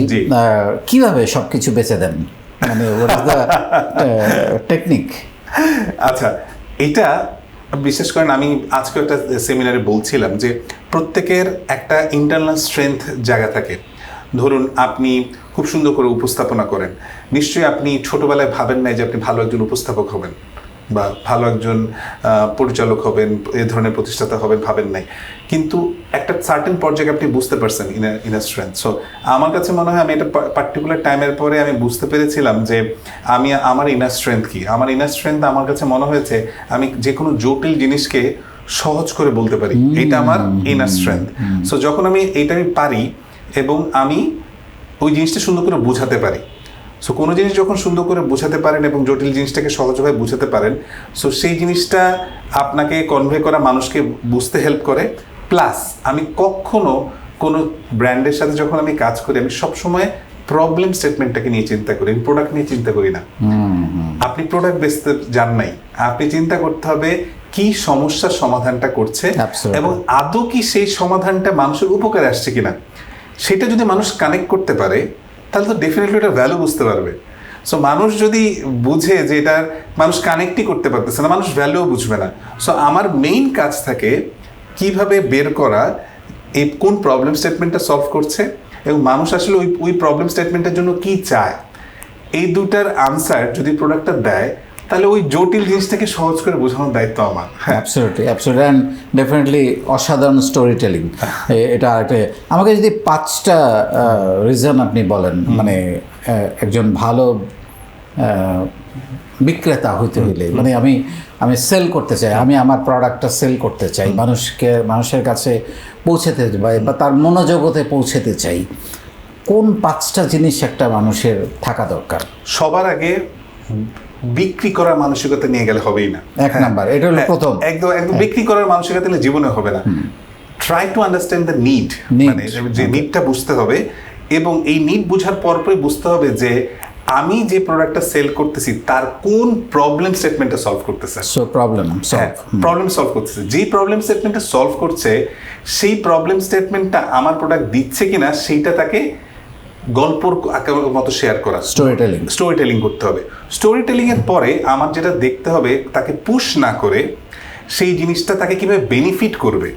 কিভাবে সবকিছু বেচে দেন, মানে টেকনিক? আচ্ছা, এটা বিশেষ করেন আমি আজকে একটা সেমিনারে বলছিলাম যে প্রত্যেকের একটা ইন্টারনাল স্ট্রেংথ জায়গা থাকে। ধরুন আপনি খুব সুন্দর করে উপস্থাপনা করেন, নিশ্চয়ই আপনি ছোটবেলায় ভাবেন নাই যে আপনি ভালো একজন উপস্থাপক হবেন বা ভালো একজন পরিচালক হবেন, এ ধরনের প্রতিষ্ঠাতা হবেন, ভাবেন নাই। কিন্তু একটা সার্টেন পর্যায়ে আপনি বুঝতে পারছেন ইনার স্ট্রেংথ। সো আমার কাছে মনে হয় আমি একটা পার্টিকুলার টাইমের পরে আমি বুঝতে পেরেছিলাম যে আমার ইনার স্ট্রেংথ কি। আমার ইনার স্ট্রেংথ আমার কাছে মনে হয়েছে আমি যে কোনো জটিল জিনিসকে সহজ করে বলতে পারি, এটা আমার ইনার স্ট্রেংথ। সো যখন আমি পারি এবং আমি ওই জিনিসটা সুন্দর করে বোঝাতে পারি। সো কোনো জিনিস যখন সুন্দর করে বোঝাতে পারেন এবং জটিল জিনিসটাকে সহজভাবে বোঝাতে পারেন, সো সেই জিনিসটা আপনাকে কনভে করা, মানুষকে বুঝতে হেল্প করে। প্লাস আমি কখনো কোনো ব্র্যান্ডের সাথে যখন আমি কাজ করি, আমি সবসময় প্রবলেম স্টেটমেন্টটাকে নিয়ে চিন্তা করি, প্রোডাক্ট নিয়ে চিন্তা করি না। আপনি প্রোডাক্ট বেচতে যান নাই, আপনি চিন্তা করতে হবে কি সমস্যার সমাধানটা করছে এবং আদৌ কি সেই সমাধানটা মানুষের উপকারে আসছে কিনা। সেটা যদি মানুষ কানেক্ট করতে পারে, তাহলে তো ডেফিনেটলি এটা ভ্যালু বুঝতে পারবে। সো মানুষ যদি বুঝে যে এটা মানুষ কানেক্টই করতে পারতেছে না, মানুষ ভ্যালুও বুঝবে না। সো আমার মেইন কাজ থাকে কিভাবে বের করা এই কোন প্রবলেম স্টেটমেন্টটা সলভ করছে এবং মানুষ আসলে ওই প্রবলেম স্টেটমেন্টের জন্য কি চায়। এই দুটার আনসার যদি প্রোডাক্টটা দেয়, তাহলে ওই জটিল জিনিসটাকে সহজ করে বোঝানোর দায়িত্ব আমার। অ্যাবসলিউটলি অ্যান্ড ডেফিনেটলি অসাধারণ স্টোরি টেলিং। এটা একটা, আমাকে যদি 5টা রিজন আপনি বলেন, মানে একজন ভালো বিক্রেতা হইতে হইলে, মানে আমি সেল করতে চাই, আমি আমার প্রোডাক্টটা সেল করতে চাই, মানুষের কাছে পৌঁছাতে বা তার মনোজগতে পৌঁছাতে চাই, কোন 5টা জিনিস একটা মানুষের থাকা দরকার? সবার আগে বিক্রি করার মানসিকতা নিয়ে গেলে হবেই না। এক নাম্বার, এটা হলো প্রথম। একদম বিক্রি করার মানসিকতা নিয়ে জীবনে হবে না। Try to understand the need, মানে যে নিডটা বুঝতে হবে এবং এই নিড বোঝার পরপরই বুঝতে হবে যে আমি যে প্রোডাক্টটা সেল করতেছি তার কোন প্রবলেম স্টেটমেন্টটা সলভ করতেছে। সো প্রবলেম প্রবলেম সলভ করতেছে, যেই প্রবলেম স্টেটমেন্টটা সলভ করছে সেই প্রবলেম স্টেটমেন্টটা আমার প্রোডাক্ট দিচ্ছে কিনা সেইটা তাকে গল্পর মতো শেয়ার করা, স্টোরি টেলিং করতে হবে। স্টোরি টেলিং এর পরে আমার যেটা দেখতে হবে তাকে পুশ না করে সেই জিনিসটা তাকে কিভাবে বেনিফিট করবে,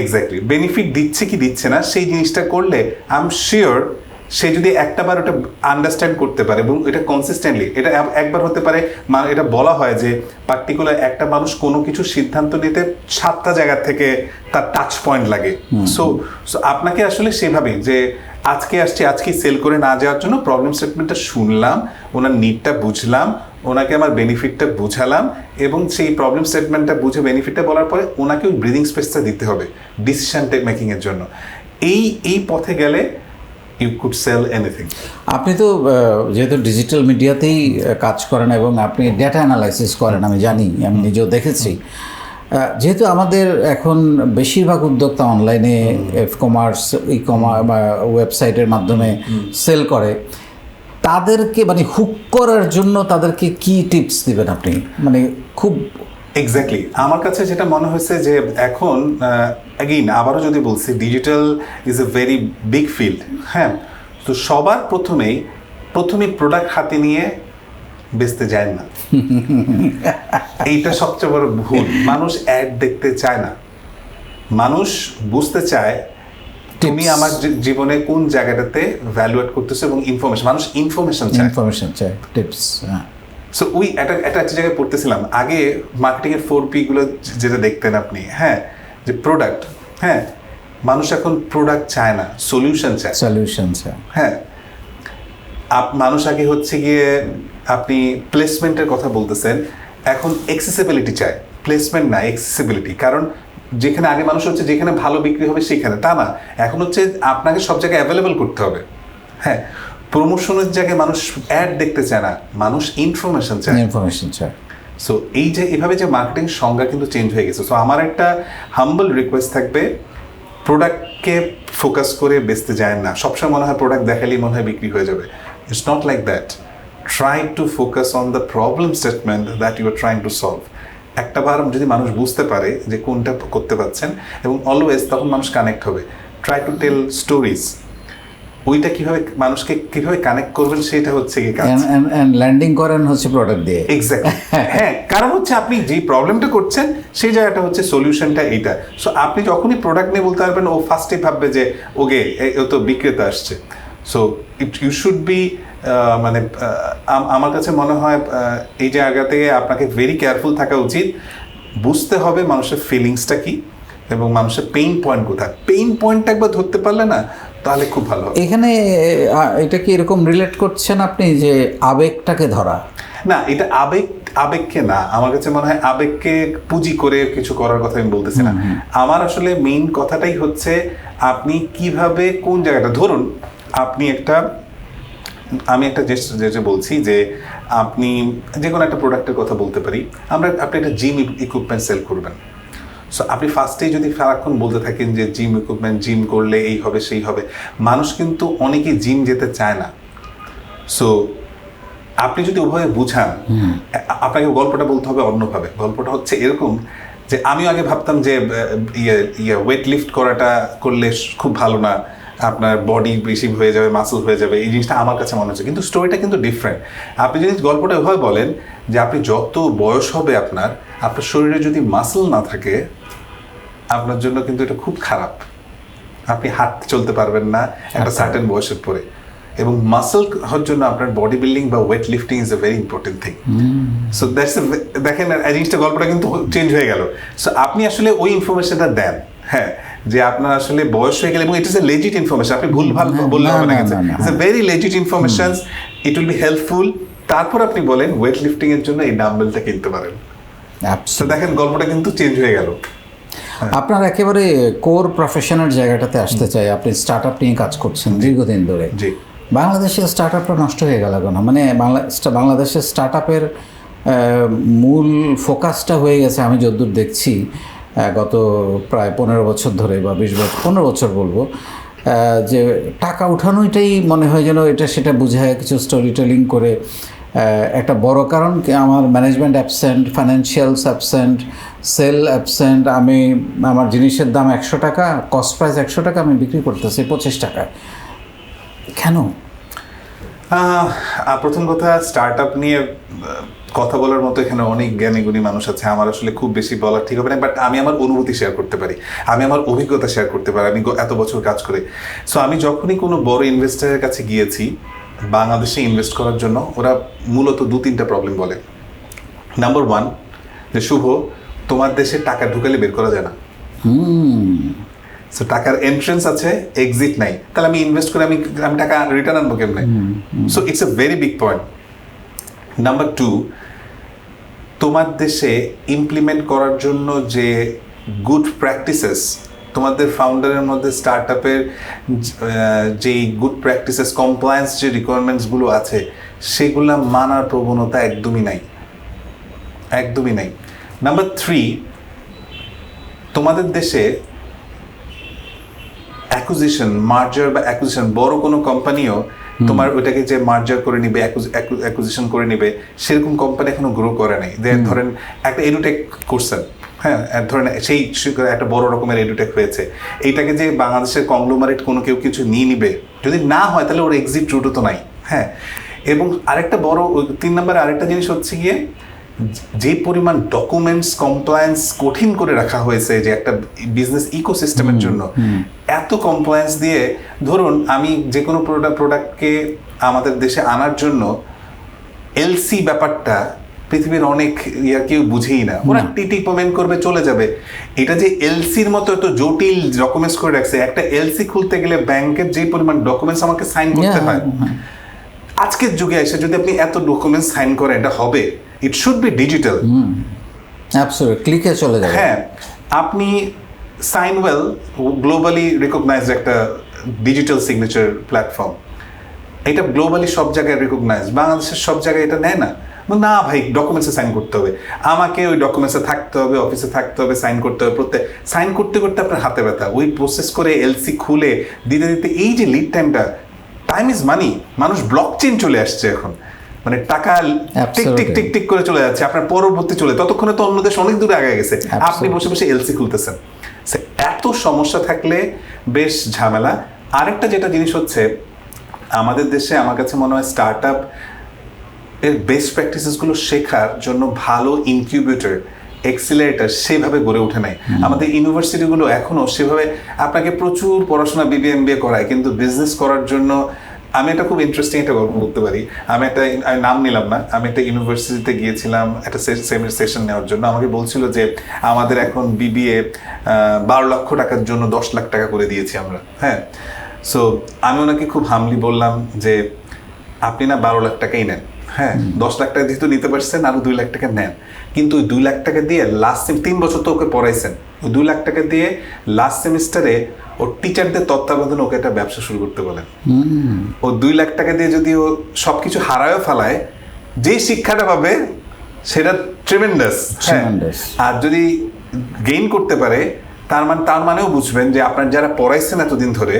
এক্স্যাক্টলি বেনিফিট দিচ্ছে কি দিচ্ছে না সেই জিনিসটা করলে আই এম শিওর সে যদি একটা বার ওটা আন্ডারস্ট্যান্ড করতে পারে এবং এটা কনসিস্টেন্টলি, এটা একবার হতে পারে, এটা বলা হয় যে পার্টিকুলার একটা মানুষ কোনো কিছু সিদ্ধান্ত নিতে 7টা জায়গা থেকে তার টাচ পয়েন্ট লাগে। সো আপনাকে আসলে সেভাবেই যে আজকে আসছি, আজকে সেল করে না যাওয়ার জন্য প্রবলেম স্টেটমেন্টটা শুনলাম, ওনার নিডটা বুঝলাম, ওনাকে আমার বেনিফিটটা বুঝালাম এবং সেই প্রবলেম স্টেটমেন্টটা বুঝে বেনিফিটটা বলার পরে ওনাকে ওই ব্রিদিং স্পেসটা দিতে হবে ডিসিশন মেকিংয়ের জন্য। এই পথে গেলে ইউ কুড সেল এনিথিং। আপনি তো যেহেতু ডিজিটাল মিডিয়াতেই কাজ করেন এবং আপনি ডেটা অ্যানালাইসিস করেন, আমি জানি, আমি নিজেও দেখেছি। যেহেতু আমাদের এখন বেশিরভাগ উদ্যোক্তা অনলাইনে কমার্স, ওয়েবসাইটের মাধ্যমে সেল করে, তাদেরকে মানে হুক করার জন্য তাদেরকে কি টিপস দিবেন আপনি? মানে খুব এক্স্যাক্টলি আমার কাছে যেটা মনে হয়েছে যে এখন অ্যাগেইন আবারও যদি বলছি, digital is a very big field. হ্যাঁ, তো সবার প্রথমেই প্রোডাক্ট হাতে নিয়ে বেচতে যায় না, এইটা সবচেয়ে বড় ভুল। মানুষ অ্যাড দেখতে চায় না, মানুষ বুঝতে চায় তুমি আমার জীবনে কোন জায়গাটাতে ভ্যালু অ্যাড করতেছো এবং মানুষ ইনফরমেশন চায়, টিপস। সো একটা জায়গায় পড়তেছিলাম আগে, মার্কেটিংয়ের 4P গুলো যেটা দেখতেন আপনি, হ্যাঁ, যে প্রোডাক্ট, হ্যাঁ, মানুষ এখন প্রোডাক্ট চায় না, সলিউশন চায়। হ্যাঁ, মানুষ আগে হচ্ছে গিয়ে আপনি প্লেসমেন্টের কথা বলতেছেন, এখন অ্যাক্সেসিবিলিটি চায়, প্লেসমেন্ট না অ্যাক্সেসিবিলিটি। কারণ যেখানে আগে মানুষ হচ্ছে যেখানে ভালো বিক্রি হবে সেখানে, তা না, এখন হচ্ছে আপনাকে সব জায়গায় অ্যাভেলেবল করতে হবে। হ্যাঁ, প্রমোশনের জায়গায় মানুষ অ্যাড দেখতে চায় না, মানুষ ইনফরমেশন চায়। সো এইভাবে যে মার্কেটিং সংজ্ঞা কিন্তু চেঞ্জ হয়ে গেছে। সো আমার একটা হাম্বল রিকোয়েস্ট থাকবে, প্রোডাক্টকে ফোকাস করে বেচতে যায় না। সবসময় মনে হয় প্রোডাক্ট দেখালেই মনে হয় বিক্রি হয়ে যাবে। It's not like that. Try to focus on the problem statement that you are trying to solve. একটা বার যদি মানুষ বুঝতে পারে যে কোনটা করতে পারছেন, এবং অলওয়েজ তখন মানুষ কানেক্ট হবে। Try to tell stories. ওইটা মানুষকে কিভাবে কানেক্ট করবেন সেটা হচ্ছে কি কাজ। এন্ড ল্যান্ডিং করেন হচ্ছে প্রোডাক্ট দিয়ে। এক্স্যাক্টলি। হ্যাঁ, কারণ হচ্ছে আপনি যে প্রবলেমটা করছেন সেই জায়গাটা হচ্ছে সলিউশনটা এইটা। সো আপনি যখনই প্রোডাক্ট নিয়ে বলতে পারবেন, ও ফার্স্টে ভাববে যে ওকে ও তো বিক্রেতা আসছে। সো ইউ শুড বি মানে আমার কাছে মনে হয় এই জায়গা থেকে আপনাকে ভেরি কেয়ারফুল থাকা উচিত। বুঝতে হবে মানুষের ফিলিংসটা কি এবং মানুষের পেইন পয়েন্ট কোথায়। পেইন পয়েন্টটা একবার ধরতে পারলে না, তাহলে খুব ভালো হবে। এখানে এটা কি এরকম রিলেট করছেন আপনি যে আবেগটাকে ধরা? না, এটা আবেগকে না, আমার কাছে মনে হয় আবেগকে পুঁজি করে কিছু করার কথা আমি বলতেছি না। আমার আসলে মেইন কথাটাই হচ্ছে আপনি কিভাবে কোন জায়গাটা, ধরুন আমি একটা যে বলছি যে আপনি যে কোনো একটা প্রোডাক্টের কথা বলতে পারি, আপনি একটা জিম ইকুইপমেন্ট সেল করবেন। সো আপনি ফার্স্টেই যদি সারাক্ষণ বলতে থাকেন যে জিম ইকুইপমেন্ট, জিম করলে এই হবে সেই হবে, মানুষ কিন্তু অনেকেই জিম যেতে চায় না। সো আপনি যদি ওভাবে বুঝান, আপনাকে গল্পটা বলতে হবে অন্যভাবে। গল্পটা হচ্ছে এরকম যে আমিও আগে ভাবতাম যে ওয়েট লিফট করাটা করলে খুব ভালো না, আপনার বডি বেশি হয়ে যাবে, মাসল হয়ে যাবে, এই জিনিসটা আমার কাছে মনে হচ্ছে। কিন্তু স্টোরিটা কিন্তু ডিফারেন্ট। আপনি যদি গল্পটা ওইভাবে বলেন যে আপনি যত বয়স হবে আপনার শরীরে যদি মাসল না থাকে, আপনার জন্য কিন্তু এটা খুব খারাপ। আপনি হাঁটতে চলতে পারবেন না একটা সার্টেন বয়সের পরে। এবং মাসল হওয়ার জন্য আপনার বডি বিল্ডিং বা weight lifting is a very important thing. So দেখেন এই জিনিসটা, গল্পটা কিন্তু চেঞ্জ হয়ে গেল। সো আপনি আসলে ওই ইনফরমেশনটা দেন, হ্যাঁ, যে আপনার আসলে বয়স হয়ে গেলে, এবং it is a legit information, আপনি ভুলভাল বললে হবে না, it's a very legit information, it will be helpful. তারপর আপনি বলেন ওয়েট লিফটিং এর জন্য এই ডাম্বেলটা কিনতে পারেন। তো দেখেন গল্পটা কিন্তু চেঞ্জ হয়ে গেল। আপনার একেবারে কোর প্রফেশনের জায়গাটাতে আসতে চাই। আপনি স্টার্ট আপ নিয়ে কাজ করছেন দীর্ঘদিন ধরে। জি। বাংলাদেশের স্টার্ট আপটা নষ্ট হয়ে গেল কেন? মানে বাংলাদেশের স্টার্ট আপের মূল ফোকাসটা হয়ে গেছে, আমি যতদূর দেখছি, গত প্রায় 15 বছর ধরে বা 20 বছর, 15 বছর বলবো, যে টাকা উঠানোটাই মনে হয় যেন এটা সেটা বুঝায় কিছু স্টোরি টেলিং করে একটা বড় কারণ কি আমার management absent, financials absent, sale absent, আমার জিনিসের দাম 100 টাকা, কস্ট প্রাইস 100 টাকা, আমি বিক্রি করতেছি 25 টাকায়, কেন? প্রথম কথা, স্টার্ট আপ নিয়ে কথা বলার মতো এখানে অনেক জ্ঞানী গুণী মানুষ আছে, আমার আসলে খুব বেশি বলার ঠিক হবে না, বাট আমি আমার অনুভূতি শেয়ার করতে পারি, আমি আমার অভিজ্ঞতা শেয়ার করতে পারি, আমি এত বছর কাজ করে। সো আমি যখনই কোনো বড় ইনভেস্টারের কাছে গিয়েছি বাংলাদেশে ইনভেস্ট করার জন্য, ওরা মূলত 2-3টা প্রবলেম বলে। নাম্বার 1, যে শুভ, তোমার দেশে টাকা ঢুকালে বের করা যায় না। সো টাকার এন্ট্রেন্স আছে, এক্সিট নাই, তাহলে আমি ইনভেস্ট করে আমি টাকা রিটার্ন আনবো কেমনে? So it's a very big point. Number 2, তোমার দেশে ইমপ্লিমেন্ট করার জন্য যে গুড প্র্যাকটিসেস, তোমাদের ফাউন্ডারের মধ্যে স্টার্ট আপের যেই গুড প্র্যাকটিসেস, কমপ্লায়েন্স যে রিকোয়ারমেন্টসগুলো আছে, সেগুলো মানার প্রবণতা একদমই নাই, একদমই নাই। নাম্বার 3, তোমাদের দেশে অ্যাকুজিশন, মার্জার বা অ্যাকুজিশন, বড় কোনো কোম্পানিও তোমার ওইটাকে যে মার্জার করে নিবে, অ্যাকুজিশন করে নিবে, সেরকম কোম্পানি এখনো গ্রো করে নাই। ধরেন একটা এডুটেক করছেন, হ্যাঁ, ধরেন সেই একটা বড় রকমের এডুটেক হয়েছে, এইটাকে যে বাংলাদেশের কংগ্লোমারেট কোনো কেউ কিছু নিয়ে নিবে, যদি না হয় তাহলে ওর এক্সিট রুটও তো নাই। হ্যাঁ, এবং আরেকটা বড় 3 নম্বরে আরেকটা জিনিস হচ্ছে গিয়ে, যে পরিমাণ ডকুমেন্টস কমপ্লায়েন্স কঠিন করে রাখা হয়েছে যে একটা বিজনেস ইকোসিস্টেমের জন্য, এত কমপ্লায়েন্স দিয়ে, ধরুন আমি যে কোনো প্রোডাক্টকে আমাদের দেশে আনার জন্য এলসি ব্যাপারটা পৃথিবীর অনেক কেউ বুঝেই না, ওরা টিটি পেমেন্ট করবে চলে যাবে। এটা যে এলসির মতো এত জটিল ডকুমেন্টস করে রাখছে, একটা এলসি খুলতে গেলে ব্যাংকের যে পরিমাণ ডকুমেন্টস আমাকে সাইন করতে হয়, আজকের যুগে এসে যদি আপনি এত ডকুমেন্টস সাইন করেন, এটা হবে? It should be digital. Absolutely, ক্লিকে চলে যাবে। হ্যাঁ, আপনি সাইনওয়েল গ্লোবালি রিকগনাইজড একটা ডিজিটাল সিগনেচার প্ল্যাটফর্ম, এটা গ্লোবালি সব জায়গায় রিকগনাইজ, বাংলাদেশের সব জায়গায় এটা নেয় না। না ভাই, ডকুমেন্টসে সাইন করতে হবে, আমাকে ওই ডকুমেন্টসে থাকতে হবে, অফিসে থাকতে হবে, সাইন করতে হবে, সাইন করতে করতে আপনার হাতে ব্যথা, ওই প্রসেস করে এলসি খুলে দিতে দিতে এই যে লিড টাইমটা, টাইম ইজ মানি। মানুষ ব্লকচেইন চলে আসছে এখন, মানে টাকা টিক টিক টিক টিক করে চলে যাচ্ছে, আপনার পরবর্তী চলে, ততক্ষণে তো অন্য দেশ অনেক দূরে আগে গেছে, আপনি বসে বসে এলসি খুলতেছেন। এত সমস্যা থাকলে বেশ ঝামেলা। আরেকটা যেটা জিনিস হচ্ছে, আমাদের দেশে আমার কাছে মনে হয় স্টার্ট আপ এর বেস্ট প্র্যাকটিসেসগুলো শেখার জন্য ভালো ইনকিউবেটর, এক্সিলারেটর সেভাবে গড়ে ওঠে নাই। আমাদের ইউনিভার্সিটিগুলো এখনও সেভাবে আপনাকে প্রচুর পড়াশোনা বিবিএ এমবিএ করায়, কিন্তু বিজনেস করার জন্য, আমি একটা খুব ইন্টারেস্টিং একটা গল্প বলতে পারি। আমি নাম নিলাম না, আমি একটা ইউনিভার্সিটিতে গিয়েছিলাম একটা সেশন নেওয়ার জন্য। আমাকে বলছিল যে আমাদের এখন বিবিএ 12 লক্ষ টাকার জন্য 10 লাখ টাকা করে দিয়েছি আমরা। হ্যাঁ, সো আমি ওনাকে খুব হামলি বললাম যে আপনি না 12 লাখ টাকাই নেন, হ্যাঁ, 10 লাখ টাকা যেহেতু নিতে পারছেন, আরো 2 লাখ টাকা নেন, কিন্তু ওই 2 লাখ টাকা দিয়ে লাস্ট 3 বছর তো ওকে পড়াইছেন, ওই 2 লাখ টাকা দিয়ে লাস্ট সেমিস্টারে ও টিচারদের তত্ত্বাবধানে ওকে একটা ব্যবসা শুরু করতে বলেন। ও 2 লাখ টাকা দিয়ে যদি ও সবকিছু হারায়ও ফেলায়, যে শিক্ষাটা পাবে সেটা ট্রেমেন্ডাস। আর যদি গেইন করতে পারে, তার মানেও বুঝবেন যে আপনার যারা পড়াইছেন এতদিন ধরে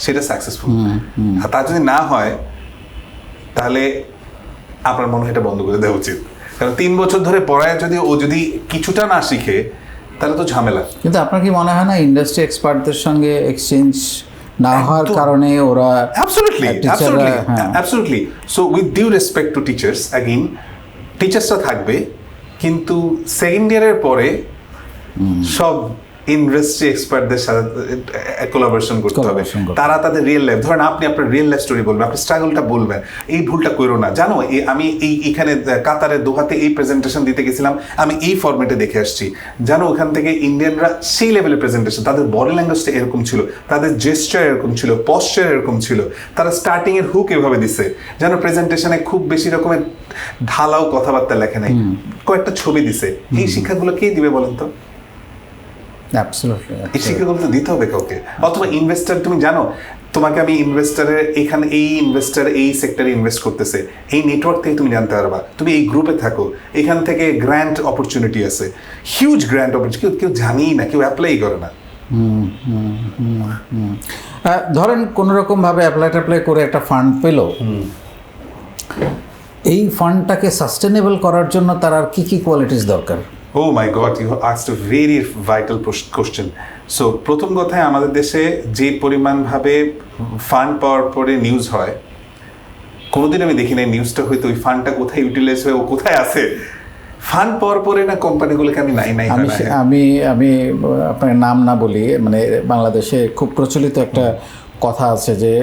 সেটা সাকসেসফুল। আর তা যদি না হয়, তাহলে আপনার মনে হয় এটা বন্ধ করে দেওয়া উচিত, কারণ 3 বছর ধরে পড়ায় যদি ও যদি কিছুটা না শিখে, তাহলে তো ঝামেলা। কিন্তু আপনার কি মনে হয় না ইন্ডাস্ট্রি এক্সপার্টদের সঙ্গে এক্সচেঞ্জ না হওয়ার কারণে ওরা absolutely so with due respect to teachers, again টিচার্সরা থাকবে, কিন্তু সেকেন্ড ইয়ারের পরে সব ইন্ডাস্ট্রি এক্সপার্টদের সাথে কোলাবোরেশন করতে হবে। তারা তাদের রিয়েল লাইফ, ধরেন আপনি আপনার রিয়েল লাইফ স্টোরি বলবেন, আপনি স্ট্রাগলটা বলবেন, এই ভুলটা করো না। জানো, আমি এইখানে কাতারে দোহাতে এই প্রেজেন্টেশন দিতে গেছিলাম, আমি এই ফরম্যাটে দেখে আসছি। জানো, ওখান থেকে ইন্ডিয়ানরা সেই লেভেলের প্রেজেন্টেশন, তাদের বডি ল্যাঙ্গুয়েজটা এরকম ছিল, তাদের জেস্চার এরকম ছিল, পশ্চার এরকম ছিল, তারা স্টার্টিং এর হুক এভাবে দিছে, যেন প্রেজেন্টেশনে খুব বেশি রকমের ঢালাও কথাবার্তা লেখে নাই, কয়েকটা ছবি দিছে। এই শিক্ষাগুলো কে দিবে বলেন তো? এই শিক্ষাগুলো তো দিতে হবে কাউকে। অথবা ইনভেস্টার, তুমি জানো, তোমাকে আমি ইনভেস্টারের এখানে এই ইনভেস্টার এই সেক্টরে ইনভেস্ট করতেছে, এই নেটওয়ার্ক থেকে তুমি জানতে পারবা। তুমি এই গ্রুপে থাকো, এখান থেকে গ্র্যান্ড অপরচুনিটি আছে, হিউজ গ্র্যান্ড অপরচুনিটি, কেউ জানেই না, কেউ অ্যাপ্লাই করে না। ধরেন কোনো রকমভাবে অ্যাপ্লাই করে একটা ফান্ড পেলো, এই ফান্ডটাকে সাস্টেনেবল করার জন্য তার আর কি কি কোয়ালিটিস দরকার? Oh my God, you asked a very vital question. So প্রথম কথায় আমাদের দেশে যে পরিমাণভাবে ফান্ড পাওয়ার পরে নিউজ হয়, কোনোদিন আমি দেখি নাই নিউজটা হয়তো ওই ফান্ডটা কোথায় ইউটিলাইজ হয়ে ও কোথায় আছে। ফান্ড পাওয়ার পরে না কোম্পানিগুলোকে আমি নাই আমি আমি আমি আপনার নাম না বলি, মানে বাংলাদেশে খুব প্রচলিত একটা কথা আছে যে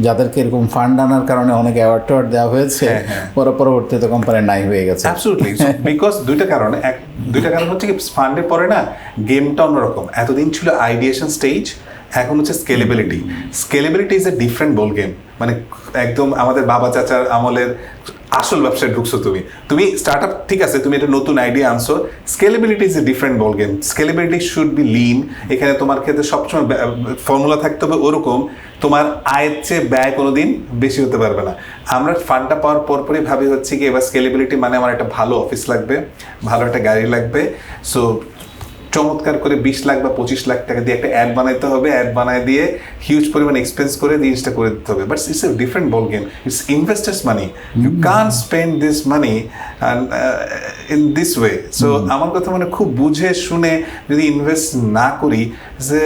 যাদেরকে এরকম ফান্ড আনার কারণে অনেক অ্যাওয়ার্ড দেওয়া হয়েছে, পরবর্তীতে কোম্পানি নাই হয়ে গেছে। অ্যাবসলিউটলি, বিকজ দুইটা কারণ হচ্ছে কি ফান্ডের পরে না গেমটা অন্যরকম। এতদিন ছিল আইডিয়েশন স্টেজ, এখন হচ্ছে scalability. Scalability is a different ball game. মানে একদম আমাদের বাবা চাচার আমলের আসল ব্যবসায় ঢুকছো তুমি স্টার্ট আপ, ঠিক আছে, তুমি একটা নতুন আইডিয়া আনছো। Scalability is a different ball game. Scalability should be lean. এখানে তোমার ক্ষেত্রে সবসময় ফর্মুলা থাকতে হবে ওরকম, তোমার আয়ের চেয়ে ব্যয় কোনোদিন বেশি হতে পারবে না। আমরা ফান্ডটা পাওয়ার পরপরই ভাবি হচ্ছে কি এবার স্কেলেবিলিটি মানে আমার একটা ভালো অফিস লাগবে, ভালো একটা গাড়ি লাগবে, সো চমৎকার করে 20 লাখ বা 25 লাখ টাকা দিয়ে একটা অ্যাড বানাইতে হবে, অ্যাড বানায় দিয়ে হিউজ পরিমাণ এক্সপেন্স করে জিনিসটা করে দিতে হবে। But it's a different ball game, it's investors money, you can't spend this money in this way. So আমার কথা মানে খুব বুঝে শুনে যদি ইনভেস্ট না করি, যে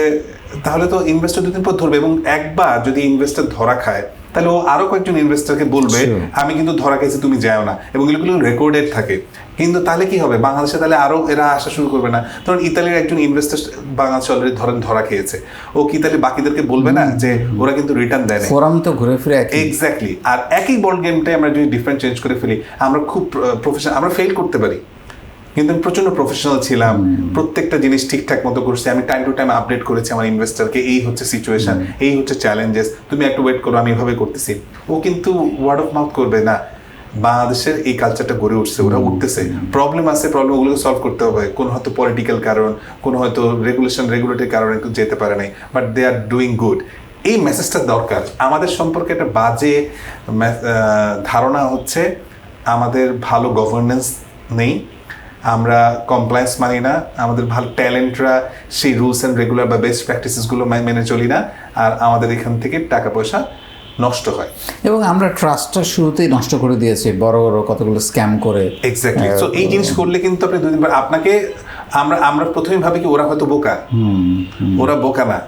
তাহলে তো ইনভেস্টার দুদিন পর ধরবে, এবং একবার যদি ইনভেস্টার ধরা খায় তাহলে ও আরো কয়েকজন ইনভেস্টরকে বলবে আমি কিন্তু ধরা খাইছি, তুমি যাও না, এবং এগুলো রেকর্ডেড থাকে। কিন্তু তাহলে কি হবে, বাংলাদেশে তাহলে আরো এরা আসা শুরু করবে না। ধরুন ইতালির একজন ইনভেস্টর বাংলাদেশে অলরেডি ধরা খেয়েছে, ও কি তাহলে বাকিদেরকে বলবে না যে ওরা কিন্তু রিটার্ন দেয় না? ফোরাম তো ঘুরে ফিরে এক্স্যাক্টলি। আর একই বল গেমটাই আমরা যদি ডিফারেন্ট চেঞ্জ করে ফেলি, আমরা খুব প্রফেশনাল, আমরা ফেল করতে পারি, কিন্তু আমি প্রচন্ড প্রফেশনাল ছিলাম, প্রত্যেকটা জিনিস ঠিকঠাক মতো করছি, আমি টাইম টু টাইম আপডেট করেছি আমার ইনভেস্টরকে, এই হচ্ছে সিচুয়েশন, এই হচ্ছে চ্যালেঞ্জেস, তুমি একটু ওয়েট করো, আমি এভাবে করতেছি। ও কিন্তু ওয়ার্ড অফ মাউথ করবে না। বাংলাদেশের এই কালচারটা গড়ে উঠছে, ওরা উঠতেছে, প্রবলেম আছে, প্রবলেমগুলোকে সলভ করতে হবে। কোনো হয়তো পলিটিক্যাল কারণ, কোনো হয়তো রেগুলেটরি কারণে যেতে পারে নাই, but they are doing good. এই মেসেজটা দরকার। আমাদের সম্পর্কে একটা বাজে ধারণা হচ্ছে আমাদের ভালো গভর্নেন্স নেই, আমরা কমপ্লায়েন্স মানি না, আমাদের ভালো ট্যালেন্টরা সেই রুলস অ্যান্ড রেগুলার বা বেস্ট প্র্যাকটিসেসগুলো মেনে চলি না, আর আমাদের এখান থেকে টাকা পয়সা নষ্ট হয়। এবং আমরা ট্রাস্টটা শুরুতেই নষ্ট করে দিয়েছি বড় বড় কতগুলো স্ক্যাম করে। এক্স্যাক্টলি। সো এই জিনিস করলে কিন্তু আপনি দুদিন পর আপনাকে আমরা প্রথমে ভাবি কি ওরা হয়তো বোকা, ওরা বোকা না,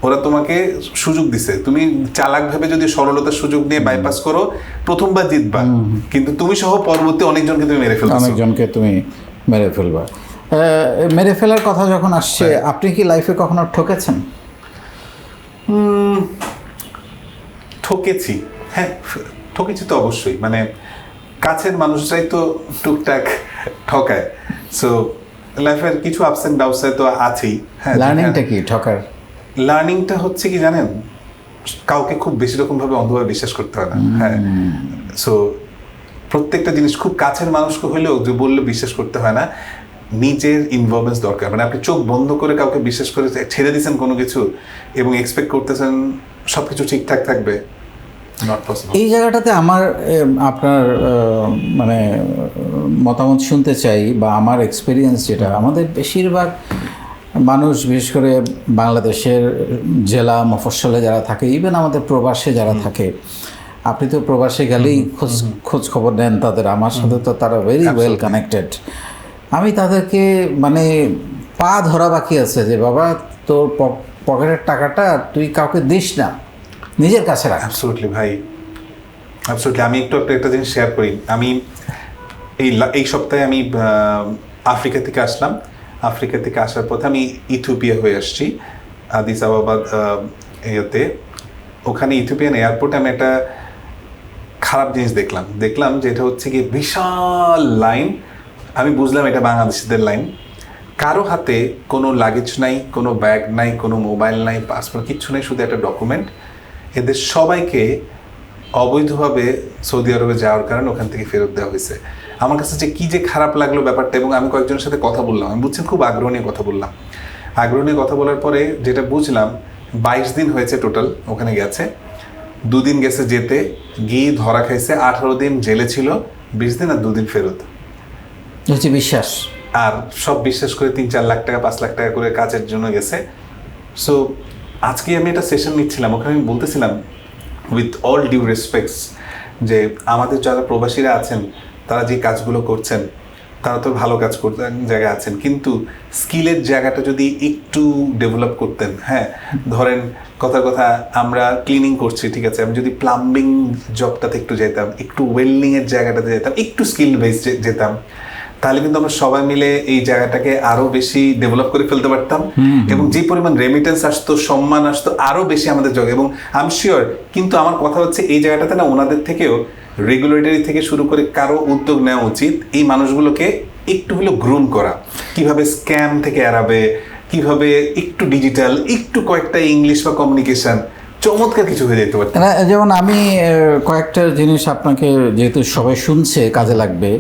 ওরা তোমাকে সুযোগ দিছে, তুমি চালাক ভেবে যদি সরলতার সুযোগ নিয়ে বাইপাস করো, প্রথমবার জিতবা, কিন্তু তুমি সহ পরবর্তী অনেকজনকে তুমি মেরে ফেলবা, মেরে ফেলার কথা যখন আসছে, আপনি কি লাইফে কখনো ঠকেছেন? ঠকেছি, হ্যাঁ ঠকেছি তো অবশ্যই। মানে কাছের মানুষরাই তো টুকটাক ঠকায়। সো লাইফের কিছু আপস এন্ড ডাউনস তো আছেই। হ্যাঁ, লার্নিংটা কি ঠকার? লার্নিংটা হচ্ছে কি জানেন, কাউকে খুব বেশি রকমভাবে অন্ধভাবে বিশ্বাস করতে হয় না। হ্যাঁ, সো প্রত্যেকটা জিনিস খুব কাছের মানুষকে হলেও যে বললে বিশ্বাস করতে হয় না, নিজের ইনভলভমেন্স দরকার। মানে আপনি চোখ বন্ধ করে কাউকে বিশ্বাস করে ছেড়ে দিয়েছেন কোনো কিছু এবং এক্সপেক্ট করতেছেন সব কিছু ঠিকঠাক থাকবে, নট পসিবল। এই জায়গাটাতে আমার আপনার মানে মতামত শুনতে চাই, বা আমার এক্সপিরিয়েন্স যেটা, আমাদের বেশিরভাগ মানুষ বিশেষ করে বাংলাদেশের জেলা মফস্বলে যারা থাকে, ইভেন আমাদের প্রবাসে যারা থাকে, আপনি তো প্রবাসে গেলেই খোঁজ খবর নেন তাদের, আমার সাথে তো তারা ভেরি ওয়েল কানেক্টেড। আমি তাদেরকে মানে পা ধরা বাকি আছে যে বাবা তোর পকেটের টাকাটা তুই কাউকে দিস না, নিজের কাছে রাখ। অ্যাবসলিউটলি ভাই, অ্যাবসলিউটলি। আমি একটা জিনিস শেয়ার করি। আমি এই সপ্তাহে আমি আফ্রিকা থেকে আসলাম। আফ্রিকা থেকে আসার পথে আমি ইথিওপিয়া হয়ে আসছি, আদিস আবাবা ইয়েতে। ওখানে ইথিওপিয়ান এয়ারপোর্টে আমি একটা খারাপ জিনিস দেখলাম যে এটা হচ্ছে কি বিশাল লাইন। আমি বুঝলাম এটা বাংলাদেশিদের লাইন। কারো হাতে কোনো লাগেজ নাই, কোনো ব্যাগ নাই, কোনো মোবাইল নাই, পাসপোর্ট কিচ্ছু নেই, শুধু একটা ডকুমেন্ট। এদের সবাইকে অবৈধভাবে সৌদি আরবে যাওয়ার কারণে ওখান থেকে ফেরত দেওয়া হয়েছে। আমার কাছে যে কী যে খারাপ লাগলো ব্যাপারটা, এবং আমি কয়েকজনের সাথে কথা বললাম, আমি বুঝছেন খুব আগ্রহ নিয়ে কথা বললাম। আগ্রহ নিয়ে কথা বলার পরে যেটা বুঝলাম, 22 দিন হয়েছে টোটাল ওখানে গেছে, 2 দিন গেছে যেতে, গিয়ে ধরা খাইছে, 18 দিন জেলে ছিল, 20 দিন আর 2 দিন ফেরত। হচ্ছে বিশ্বাস, আর সব বিশ্বাস করে 3-4 লাখ টাকা 5 লাখ টাকা করে কাজের জন্য গেছে। সো আজকে আমি একটা সেশন নিচ্ছিলাম, ওখানে আমি বলতেছিলাম উইথ অল ডিউ রেসপেক্টস যে আমাদের যারা প্রবাসীরা আছেন তারা যে কাজগুলো করছেন তারা তো ভালো কাজ করতে জায়গায় আছেন, কিন্তু স্কিলের জায়গাটা যদি একটু ডেভেলপ করতেন, হ্যাঁ ধরেন কথার কথা আমরা ক্লিনিং করছি, ঠিক আছে, আমি যদি প্লাম্বিং জবটাতে একটু যেতাম, একটু ওয়েল্ডিংয়ের জায়গাটাতে যেতাম, একটু স্কিল বেস যেতাম, তাহলে কিন্তু আমরা সবাই মিলে এই জায়গাটাকে আরো বেশি ডেভেলপ করে ফেলতে পারতাম এবং যে পরিমাণ রেমিটেন্স আসতো, সম্মান আসতো আরো বেশি আমাদের জগে। এবং আই এম শিওর, কিন্তু আমার কথা হচ্ছে এই জায়গাটাতে না ওনাদের থেকেও রেগুলেটরি থেকে শুরু করে কারো উদ্যোগ নেওয়া উচিত এই মানুষগুলোকে একটু হলেও গ্রুম করা, কিভাবে স্ক্যাম থেকে এড়াবে, কিভাবে একটু ডিজিটাল, একটু কয়েকটা ইংলিশ বা কমিউনিকেশন চমৎকার কিছু হয়ে যেতে পারত। যেমন আমি কয়েকটা জিনিস আপনাকে, যেহেতু সবাই শুনছে কাজে লাগবে,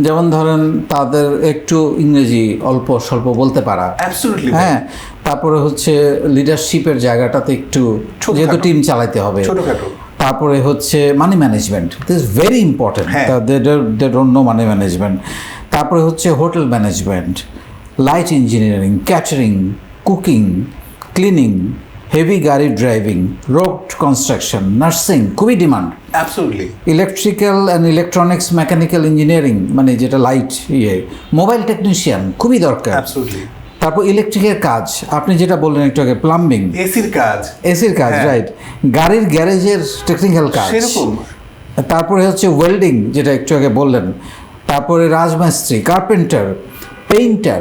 যেমন ধরেন তাদের একটু ইংরেজি অল্প স্বল্প বলতে পারা, অ্যাবসলিউটলি, হ্যাঁ, তারপরে হচ্ছে লিডারশিপের জায়গাটাতে একটু, ছোটখাটো, যেহেতু টিম চালাতে হবে, ছোটখাটো, তারপরে হচ্ছে money management, this is very important, they don't know money management. তারপরে হচ্ছে hotel management, light engineering, catering, cooking, cleaning, heavy গাড়ি ড্রাইভিং, রোড কনস্ট্রাকশন, নার্সিং, খুবই demand. Absolutely, electrical and electronics, mechanical engineering, মানে যেটা লাইট মোবাইল টেকনিশিয়ান খুবই দরকার। Absolutely. তারপর ইলেকট্রিকের কাজ, আপনি যেটা বললেন একটু আগে, প্লাম্বিং, এসির কাজ, রাইট, গাড়ির গ্যারেজের টেকনিক্যাল কাজ সেরকম। তারপরে হচ্ছে ওয়েল্ডিং, যেটা একটু আগে বললেন, তারপরে রাজমিস্ত্রি, কার্পেন্টার, পেইন্টার,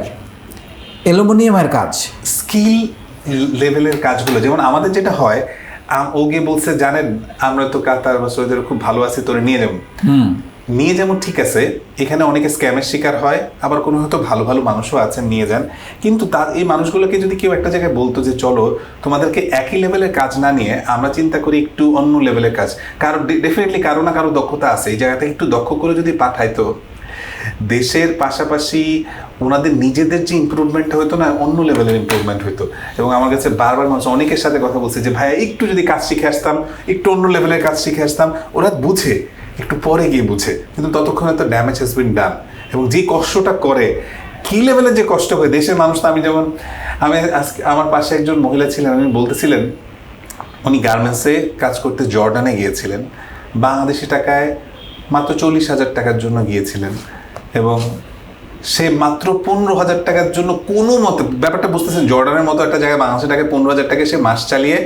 অ্যালুমিনিয়ামের কাজ, স্কিল লেভেলের কাজগুলো। যেমন আমাদের যেটা হয়, ও গিয়ে বলছে জানেন আমরা তো কাতার বা সৌদি আরবে খুব ভালো আছি, তোরে নিয়ে যাবো। নিয়ে যেমন ঠিক আছে, এখানে অনেকে স্ক্যামের শিকার হয়, আবার কোনো হয়তো ভালো ভালো মানুষও আছেন, নিয়ে যান। কিন্তু তার এই মানুষগুলোকে যদি কেউ একটা জায়গায় বলতো যে চলো তোমাদেরকে একই লেভেলের কাজ না নিয়ে আমরা চিন্তা করি একটু অন্য লেভেলের কাজ, কারো ডেফিনেটলি কারো না কারো দক্ষতা আছে, এই জায়গাটা একটু দক্ষ করে যদি পাঠাইতো, দেশের পাশাপাশি ওনাদের নিজেদের যে ইমপ্রুভমেন্টটা হতো না, অন্য লেভেলের ইমপ্রুভমেন্ট হতো। এবং আমার কাছে বারবার মানুষ অনেকের সাথে কথা বলছে যে ভাইয়া একটু যদি কাজ শিখে আসতাম, একটু অন্য লেভেলের কাজ শিখে আসতাম, ওরা বুঝে, একটু পরে গিয়ে বুঝে, কিন্তু ততক্ষণে তো ড্যামেজ হ্যাজ বিন ডান। এবং যে কষ্টটা করে, কি লেভেলের যে কষ্ট করে দেশের মানুষ, তো আমি যেমন, আমি আজকে আমার পাশে একজন মহিলা ছিলেন, উনি বলতেছিলেন উনি গার্মেন্টসে কাজ করতে জর্ডানে গিয়েছিলেন, বাংলাদেশি টাকায় মাত্র 40,000 টাকার জন্য গিয়েছিলেন, এবং সে মাত্র 15,000 টাকার জন্য কোনো মতে, ব্যাপারটা বুঝতেছেন, জর্ডানের মতো একটা জায়গায় বাংলাদেশের টাকায় 15,000 টাকায় সে মাস চালিয়ে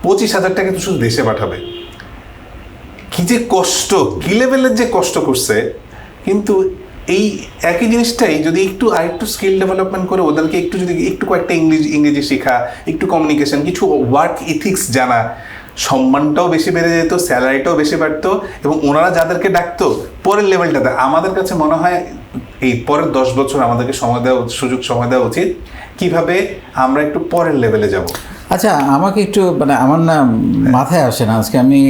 25,000 টাকা তো শুধু দেশে পাঠাবে। কি যে কষ্ট, কি লেভেলের যে কষ্ট করছে। কিন্তু এই একই জিনিসটাই যদি একটু আরেকটু স্কিল ডেভেলপমেন্ট করে ওদেরকে একটু, যদি একটু কয়েকটা ইংরেজি শেখা, একটু কমিউনিকেশন, কিছু ওয়ার্ক ইথিক্স জানা, সম্মানটাও বেশি বেড়ে যেত, স্যালারিটাও বেশি বাড়তো, এবং ওনারা যাদেরকে ডাকতো পরের লেভেলটাতে। আমাদের কাছে মনে হয় এই পরের 10 বছর আমাদেরকে সময় দেওয়া উচিত, কিভাবে আমরা একটু পরের লেভেলে যাব। আচ্ছা, আমাকে একটু, মানে আমার না মাথায় আসে না, আজকে আমি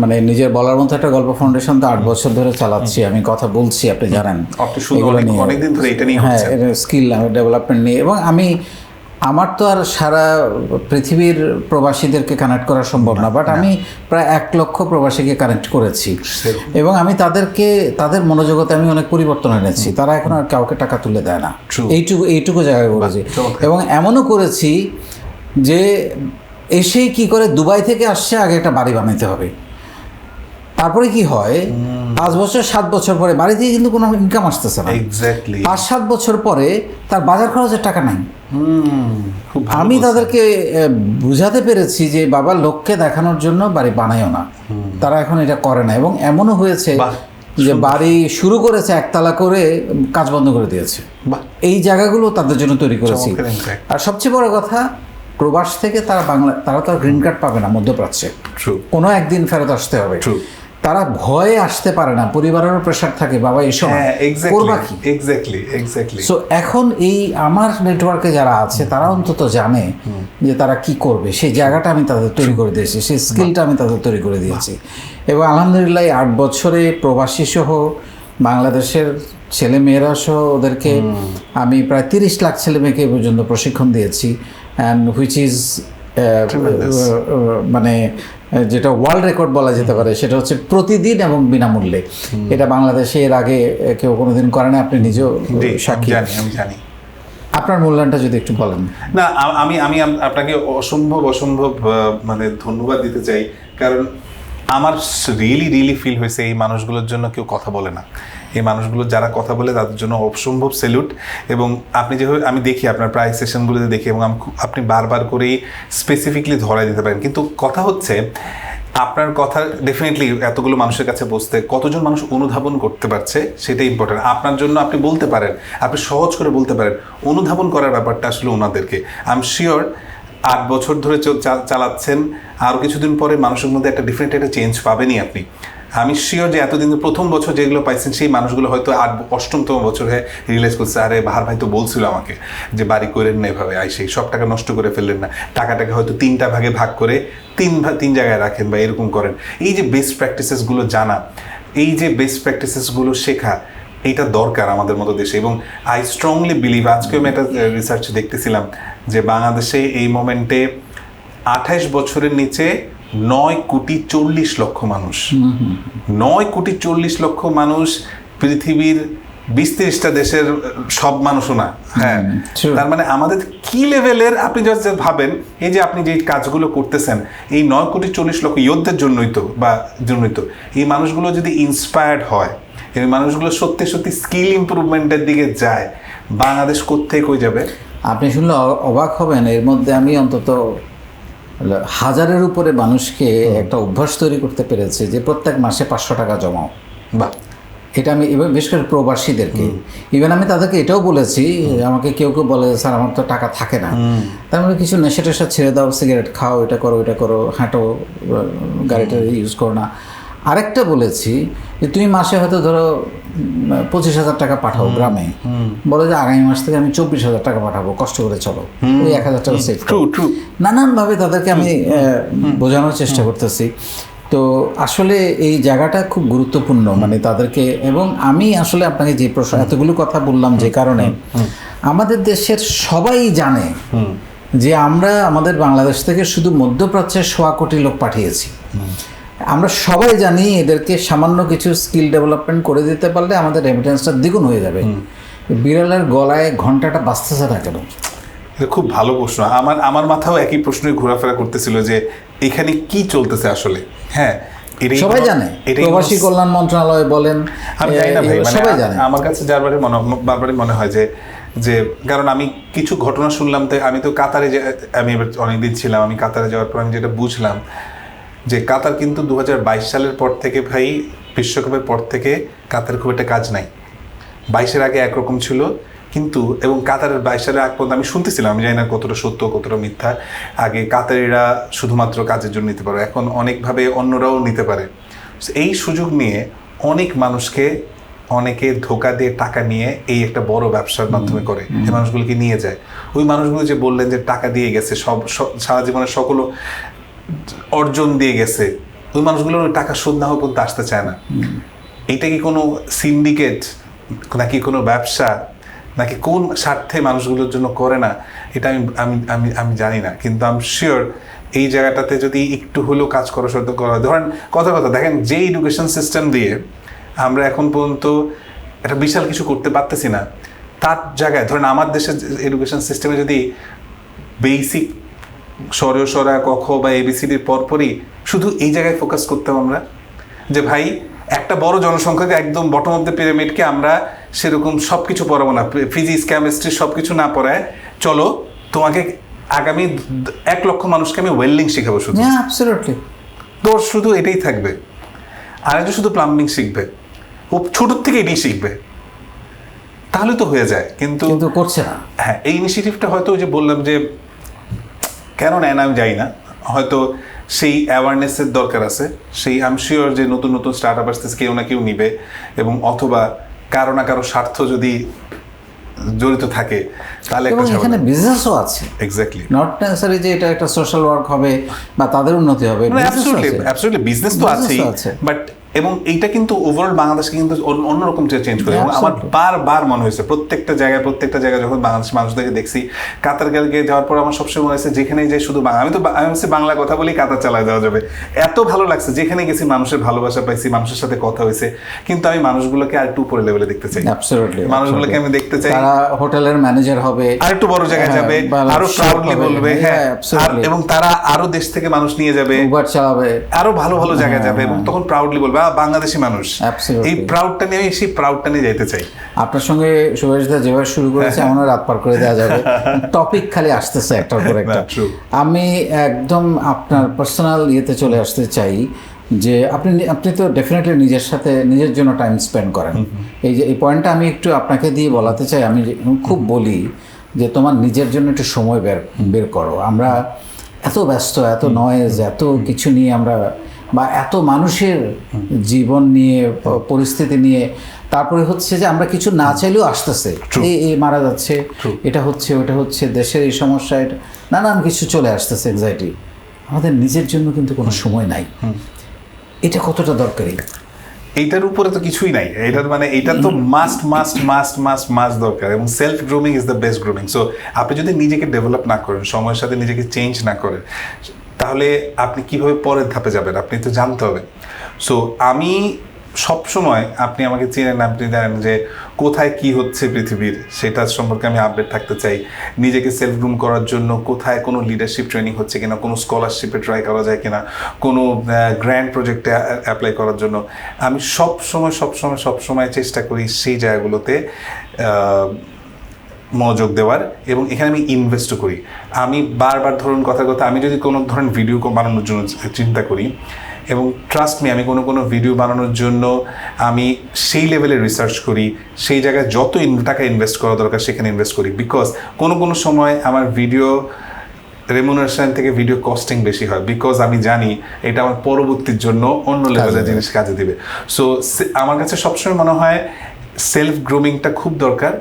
মানে নিজের বলার মতো একটা গল্প ফাউন্ডেশন তো 8 বছর ধরে চালাচ্ছি, আমি কথা বলছি, আপনি জানেন, অনেকদিন ধরে এটা নিয়ে, হ্যাঁ, স্কিল ডেভেলপমেন্ট নিয়ে। এবং আমার তো আর সারা পৃথিবীর প্রবাসীদেরকে কানেক্ট করা সম্ভব না, বাট আমি প্রায় 1 লক্ষ প্রবাসীকে কানেক্ট করেছি, এবং আমি তাদের মনোজগতে আমি অনেক পরিবর্তন এনেছি। তারা এখন আর কাউকে টাকা তুলে দেয় না, এইটুকু জায়গায় করেছি। এবং এমনও করেছি যে এসেই কি করে, দুবাই থেকে আসছে, আগে একটা বাড়ি বানাইতে হবে, তারপরে কি হয় 5 বছর 7 বছর পরে বাড়ি থেকে কিন্তু কোনো ইনকাম আসতেছে না, 5-7 বছর পরে তার বাজার খরচের টাকা নাই। আমি তাদেরকে বুঝাতে পেরেছি যে বাবা, লোককে দেখানোর জন্য বাড়ি বানাইও না, তারা এখন এটা করে না। এবং এমনও হয়েছে যে বাড়ি শুরু করেছে, একতলা করে কাজ বন্ধ করে দিয়েছে। এই জায়গাগুলো তাদের জন্য তৈরি করেছি। আর সবচেয়ে বড় কথা, প্রবাস থেকে তারা তো গ্রিন কার্ড পাবে না মধ্যপ্রাচ্যে, কোনো একদিন ফেরত আসতে হবে। তারা ভয়ে আসতে পারে না, পরিবারেরও প্রেশার থাকে, বাবা এসব করবা কি। সো এখন এই আমার নেটওয়ার্কে যারা আছে তারা অন্তত জানে যে তারা কি করবে, সেই জায়গাটা আমি তাদের তৈরি করে দিয়েছি, সেই স্কিলটা আমি তাদের তৈরি করে দিয়েছি। এবং আলহামদুলিল্লাহ 8 বছরে প্রবাসী সহ বাংলাদেশের ছেলে মেয়েরা সহ ওদেরকে আমি প্রায় 30 লাখ ছেলে মেয়েকে পর্যন্ত প্রশিক্ষণ দিয়েছি, অ্যান্ড হুইচ ইজ মানে যেটা ওয়ার্ল্ড রেকর্ড বলা যেতে পারে, সেটা হচ্ছে প্রতিদিন এবং বিনামূল্যে। এটা বাংলাদেশে এর আগে কেউ কোনোদিন করে না, আপনি নিজেও সাক্ষী। আপনার মূল্যায়নটা যদি একটু বলেন। না, আমি আমি আপনাকে অসম্ভব মানে ধন্যবাদ দিতে চাই, কারণ আমার রিয়েলি ফিল হয়েছে এই মানুষগুলোর জন্য কেউ কথা বলে না। এই মানুষগুলো যারা কথা বলে তাদের জন্য অসম্ভব স্যালুট। এবং আপনি যেভাবে আমি দেখি আপনার প্রায় সেশনগুলোতে দেখি, এবং আপনি বারবার করেই স্পেসিফিকলি ধরাই দিতে পারেন, কিন্তু কথা হচ্ছে আপনার কথা ডেফিনেটলি এতগুলো মানুষের কাছে বসতে কতজন মানুষ অনুধাবন করতে পারছে সেটাই ইম্পর্টেন্ট। আপনার জন্য আপনি বলতে পারেন, আপনি সহজ করে বলতে পারেন, অনুধাবন করার ব্যাপারটা আসলে ওনাদেরকে। আই এম শিওর 8 বছর ধরে চালাচ্ছেন, আরও কিছুদিন পরে মানুষের মধ্যে একটা ডিফারেন্ট একটা চেঞ্জ পাবেনই আপনি। আমি শিওর যে এতদিন প্রথম বছর যেগুলো পাইছেন সেই মানুষগুলো হয়তো 8-8তম বছরে রিয়েলাইজ করছে, আরে বাহার ভাই তো বলছিল আমাকে যে বাড়ি করেন না এভাবে, সেই সব টাকা নষ্ট করে ফেললেন না, টাকাটাকে হয়তো 3টা ভাগে ভাগ করে 3 জায়গায় রাখেন বা এরকম করেন। এই যে বেস্ট প্র্যাকটিসেসগুলো জানা, এই যে বেস্ট প্র্যাকটিসেসগুলো শেখা, এইটা দরকার আমাদের মতো দেশে। এবং আই স্ট্রংলি বিলিভ, আজকে আমি একটা রিসার্চ দেখতেছিলাম যে বাংলাদেশে এই মোমেন্টে 28 বছরের নিচে 9,40,00,000 মানুষ, 9,40,00,000 মানুষ পৃথিবীর 20-30টা দেশের সব মানুষও না। হ্যাঁ, তার মানে আমাদের কি লেভেলের, আপনি জাস্ট ভাবেন এই যে আপনি যে কাজগুলো করতেছেন এই 9,40,00,000 ইয়োদ্ধের জন্যই তো এই মানুষগুলো যদি ইন্সপায়ার্ড হয়, এই মানুষগুলো সত্যি স্কিল ইমপ্রুভমেন্টের দিকে যায়, বাংলাদেশ কোত্থেকে কই যাবে? আপনি শুনলে অবাক হবেন, এর মধ্যে আমি অন্তত 1000-এর উপরে মানুষকে একটা অভ্যাস তৈরি করতে পেরেছি যে প্রত্যেক মাসে 500 টাকা জমাও। বাহ, এটা আমি বিশেষ করে প্রবাসীদেরকে, ইভেন আমি তাদেরকে এটাও বলেছি, আমাকে কেউ বলে স্যার আমার তো টাকা থাকে না, তার মানে কিছু নেশা টেশা ছেড়ে দাও, সিগারেট খাও, এটা করো, হাঁটো, গাড়িটা ইউজ করো না। আরেকটা বলেছি যে তুমি মাসে হয়তো ধরো 25,000 টাকা পাঠাও গ্রামে, বলে যে আগামী মাস থেকে আমি 24,000 টাকা পাঠাবো, কষ্ট করে চলো, ওই 1,000 টাকা সেভ করো। নানানভাবে তাদেরকে আমি বোঝানোর চেষ্টা করতেছি। তো আসলে এই জায়গাটা খুব গুরুত্বপূর্ণ, মানে তাদেরকে। এবং আমি আসলে আপনাকে যে প্রশ্ন এতগুলো কথা বললাম যে কারণে, আমাদের দেশের সবাই জানে যে আমরা আমাদের বাংলাদেশ থেকে শুধু মধ্যপ্রাচ্যের 1.25 কোটি লোক পাঠিয়েছি। আমরা সবাই জানি এদেরকে সামান্য কিছু স্কিল ডেভেলপমেন্ট করে দিতে পারলে আমাদের রেমিটেন্সটা দ্বিগুণ হয়ে যাবে। বিড়ালের গলায় ঘন্টাটা বাজতেছে না কেন? খুব ভালো প্রশ্ন। আমার মাথাও একই প্রশ্নই ঘোরাফেরা করতেছিল যে এখানে কি চলতেছে আসলে। হ্যাঁ, সবাই জানে, প্রবাসী কল্যাণ মন্ত্রণালয় বলেন, আমি জানি না ভাই, সবাই জানে। আমার কাছে বারবারই মনে হয় যে কারণ আমি কিছু ঘটনা শুনলাম, তাই আমি তো কাতারে, যে আমি এবার অনেকদিন ছিলাম, আমি কাতারে যাওয়ার পর আমি যেটা বুঝলাম যে কাতার কিন্তু 2022 সালের পর থেকে ভাই, বিশ্বকাপের পর থেকে কাতার খুব একটা কাজ নাই। 22-এর আগে একরকম ছিল, কিন্তু এবং কাতারের 22 সালের আগ পর্যন্ত আমি শুনতেছিলাম, আমি জানি না কতটা সত্য কতটা মিথ্যা, আগে কাতারিরা শুধুমাত্র কাজের জন্য নিতে পারে, এখন অনেকভাবে অন্যরাও নিতে পারে। এই সুযোগ নিয়ে অনেক মানুষকে অনেকে ধোকা দিয়ে টাকা নিয়ে এই একটা বড় ব্যবসার মাধ্যমে করে, এই মানুষগুলোকে নিয়ে যায়। ওই মানুষগুলো যে বললেন যে টাকা দিয়ে গেছে, সব সারা জীবনের সকল অর্জন দিয়ে গেছে, ওই মানুষগুলোর টাকা শোধ না হওয়া পর্যন্ত আসতে চায় না। এইটা কি কোনো সিন্ডিকেট নাকি কোনো ব্যবসা, নাকি কোন স্বার্থে মানুষগুলোর জন্য করে না, এটা আমি জানি না। কিন্তু আমি শিওর এই জায়গাটাতে যদি একটু হলেও কাজ করা সত্য করা, ধরেন কথা দেখেন যে এডুকেশন সিস্টেম দিয়ে আমরা এখন পর্যন্ত একটা বিশাল কিছু করতে পারতেছি না, তার জায়গায় ধরেন আমার দেশের এডুকেশন সিস্টেমে যদি বেসিক সরা ক খ বা ABCDর পরপরই শুধু এই জায়গায় ফোকাস করতাম আমরা, যে ভাই একটা বড় জনসংখ্যাকে একদম বটম অফ দ্য পিরামিডকে আমরা সেরকম সব কিছু পড়াবো না, ফিজিক্স কেমিস্ট্রি সব কিছু না পড়ায়, চলো তোমাকে আগামী 1 লক্ষ মানুষকে আমি ওয়েল্ডিং শেখাবো, শুধু তোর শুধু এটাই থাকবে, আর একজন শুধু প্লাম্বিং শিখবে, ও ছোটোর থেকে এটাই শিখবে, তাহলে তো হয়ে যায়। কিন্তু করছে না। হ্যাঁ, এই ইনিশিয়েটিভটা হয়তো ওই যে বললাম যে কেন নেয় না আমি জানি না, হয়তো সেই অ্যাওয়ারনেসের দরকার আছে, সেই আই এম শিওর যে নতুন স্টার্ট আপ আসতেছে, কেউ না কেউ নিবে, এবং অথবা কারো না কারো স্বার্থ যদি জড়িত থাকে তাহলে এখানে বিজনেসও আছে। এক্স্যাক্টলি, নট নেসেসারি যে এটা একটা সোশ্যাল ওয়ার্ক হবে বা তাদের উন্নতি হবে। অ্যাবসলিউটলি বিজনেস তো আছেই, বাট এবং এইটা কিন্তু ওভারঅল বাংলাদেশকে কিন্তু অন্যরকম চেঞ্জ করে। এবং আমার বারবার মনে হয়েছে প্রত্যেকটা জায়গায় যখন বাংলাদেশের মানুষদেরকে দেখছি, কাতার গিয়ে যাওয়ার পর আমার সবসময় মনে হয়েছে যেখানেই যাই শুধু আমি হচ্ছে বাংলা কথা বলেই কাতার চালায় যাওয়া যাবে, এত ভালো লাগছে। যেখানে গেছি মানুষের ভালোবাসা পাইছি, মানুষের সাথে কথা হয়েছে, কিন্তু আমি মানুষগুলোকে আর একটু উপরে লেভেলে দেখতে চাই। মানুষগুলোকে আমি দেখতে চাই তারা হোটেলের ম্যানেজার হবে, আর একটু বড় জায়গায় যাবে, আরো প্রাউডলি বলবে, হ্যাঁ, এবং তারা আরো দেশ থেকে মানুষ নিয়ে যাবে, উবার চালাবে, আরো ভালো ভালো জায়গায় যাবে, এবং তখন প্রাউডলি বলবে বাংলাদেশি মানুষ। এই প্রাউডটা নিয়ে আমি সেই প্রাউডটা নিয়ে যেতে চাই। আপনার সঙ্গে সুভাষদা যেভাবে শুরু করেছে এমনও রাত পার করে দেওয়া যাবে, টপিক খালি আসতেছে একটার পর একটা। আমি একদম আপনার পার্সোনাল ইয়েতে চলে আসতে চাই যে আপনি তো ডেফিনেটলি নিজের জন্য টাইম স্পেন্ড করেন। এই পয়েন্টটা আমি একটু আপনাকে দিয়ে বলাতে চাই। আমি খুব বলি যে তোমার নিজের জন্য একটু সময় বের করো। আমরা এত ব্যস্ত, এত নয়েজ, এত কিছু নিয়ে আমরা, বা এত মানুষের জীবন নিয়ে, পরিস্থিতি নিয়ে, তারপরে হচ্ছে যে আমরা কিছু না চাইলেও আসতেছে, এই মারা যাচ্ছে, এটা হচ্ছে, ওটা হচ্ছে, দেশের এই সমস্যা, এটা নানান কিছু চলে আসতেছে, এনজাইটি। আমাদের নিজের জন্য কিন্তু কোনো সময় নাই। এটা কতটা দরকারি? এইটার উপরে তো কিছুই নাই। এটা তো মাস্ট দরকার। এবং self grooming is the best grooming. So আপনি যদি নিজেকে ডেভেলপ না করেন, সময়ের সাথে নিজেকে চেঞ্জ না করেন, তাহলে আপনি কিভাবে পরের ধাপে যাবেন? আপনি তো জানতে হবে। সো আমি সবসময়, আপনি আমাকে চেনেন, আপনি জানেন যে কোথায় কি হচ্ছে পৃথিবীর, সেটা সম্পর্কে আমি আপডেট থাকতে চাই। নিজেকে সেলফ গ্রুম করার জন্য কোথায় কোনো লিডারশিপ ট্রেনিং হচ্ছে কিনা, কোনো স্কলারশিপে ট্রাই করা যায় কিনা, কোনো গ্র্যান্ড প্রজেক্টে অ্যাপ্লাই করার জন্য আমি সবসময় চেষ্টা করি সেই জায়গাগুলোতে মনোযোগ দেওয়ার, এবং এখানে আমি ইনভেস্টও করি। আমি বারবার ধরুন কথা আমি যদি কোনো ধরনের ভিডিও বানানোর জন্য চিন্তা করি, এবং ট্রাস্ট মি, আমি কোনো ভিডিও বানানোর জন্য আমি সেই লেভেলে রিসার্চ করি, সেই জায়গায় যত টাকা ইনভেস্ট করা দরকার সেখানে ইনভেস্ট করি। বিকজ কোনো সময় আমার ভিডিও রেমুনারেশন থেকে ভিডিও কস্টিং বেশি হয়, বিকজ আমি জানি এটা আমার পরবর্তীর জন্য অন্য লেভেলের জিনিস কাজে দিবে। সো আমার কাছে সবসময় মনে হয় সেলফ গ্রুমিংটা খুব দরকার।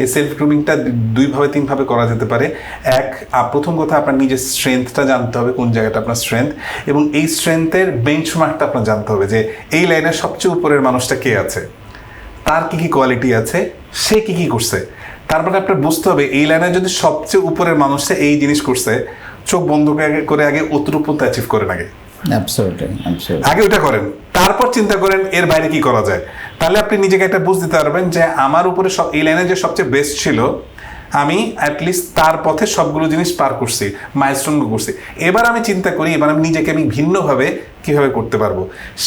এই সেলফ গ্রুমিংটা 2-3 ভাবে করা যেতে পারে। প্রথম কথা, আপনার নিজের স্ট্রেংথটা জানতে হবে, কোন জায়গাটা আপনার স্ট্রেংথ, এবং এই স্ট্রেংথের বেঞ্চমার্কটা আপনার জানতে হবে যে এই লাইনের সবচেয়ে উপরের মানুষটা কে আছে, তার কি কোয়ালিটি আছে, সে কি করছে। তারপরে আপনার বুঝতে হবে এই লাইনের যদি সবচেয়ে উপরের মানুষটা এই জিনিস করছে, চোখ বন্ধ করে আগে অতটুকু অ্যাচিভ করেন, আগে ওটা করেন, তারপর চিন্তা করেন এর বাইরে কি করা যায়। তাহলে আপনি নিজেকে একটা বুঝ দিতে পারবেন যে আমার উপরে এই লাইনে যে সবচেয়ে বেস্ট ছিল, আমি অ্যাটলিস্ট তার পথে সবগুলো জিনিস পার করছি, মাইলস্টোন করছি। এবার আমি চিন্তা করি, এবার আমি নিজেকে ভিন্নভাবে কিভাবে করতে পারবো,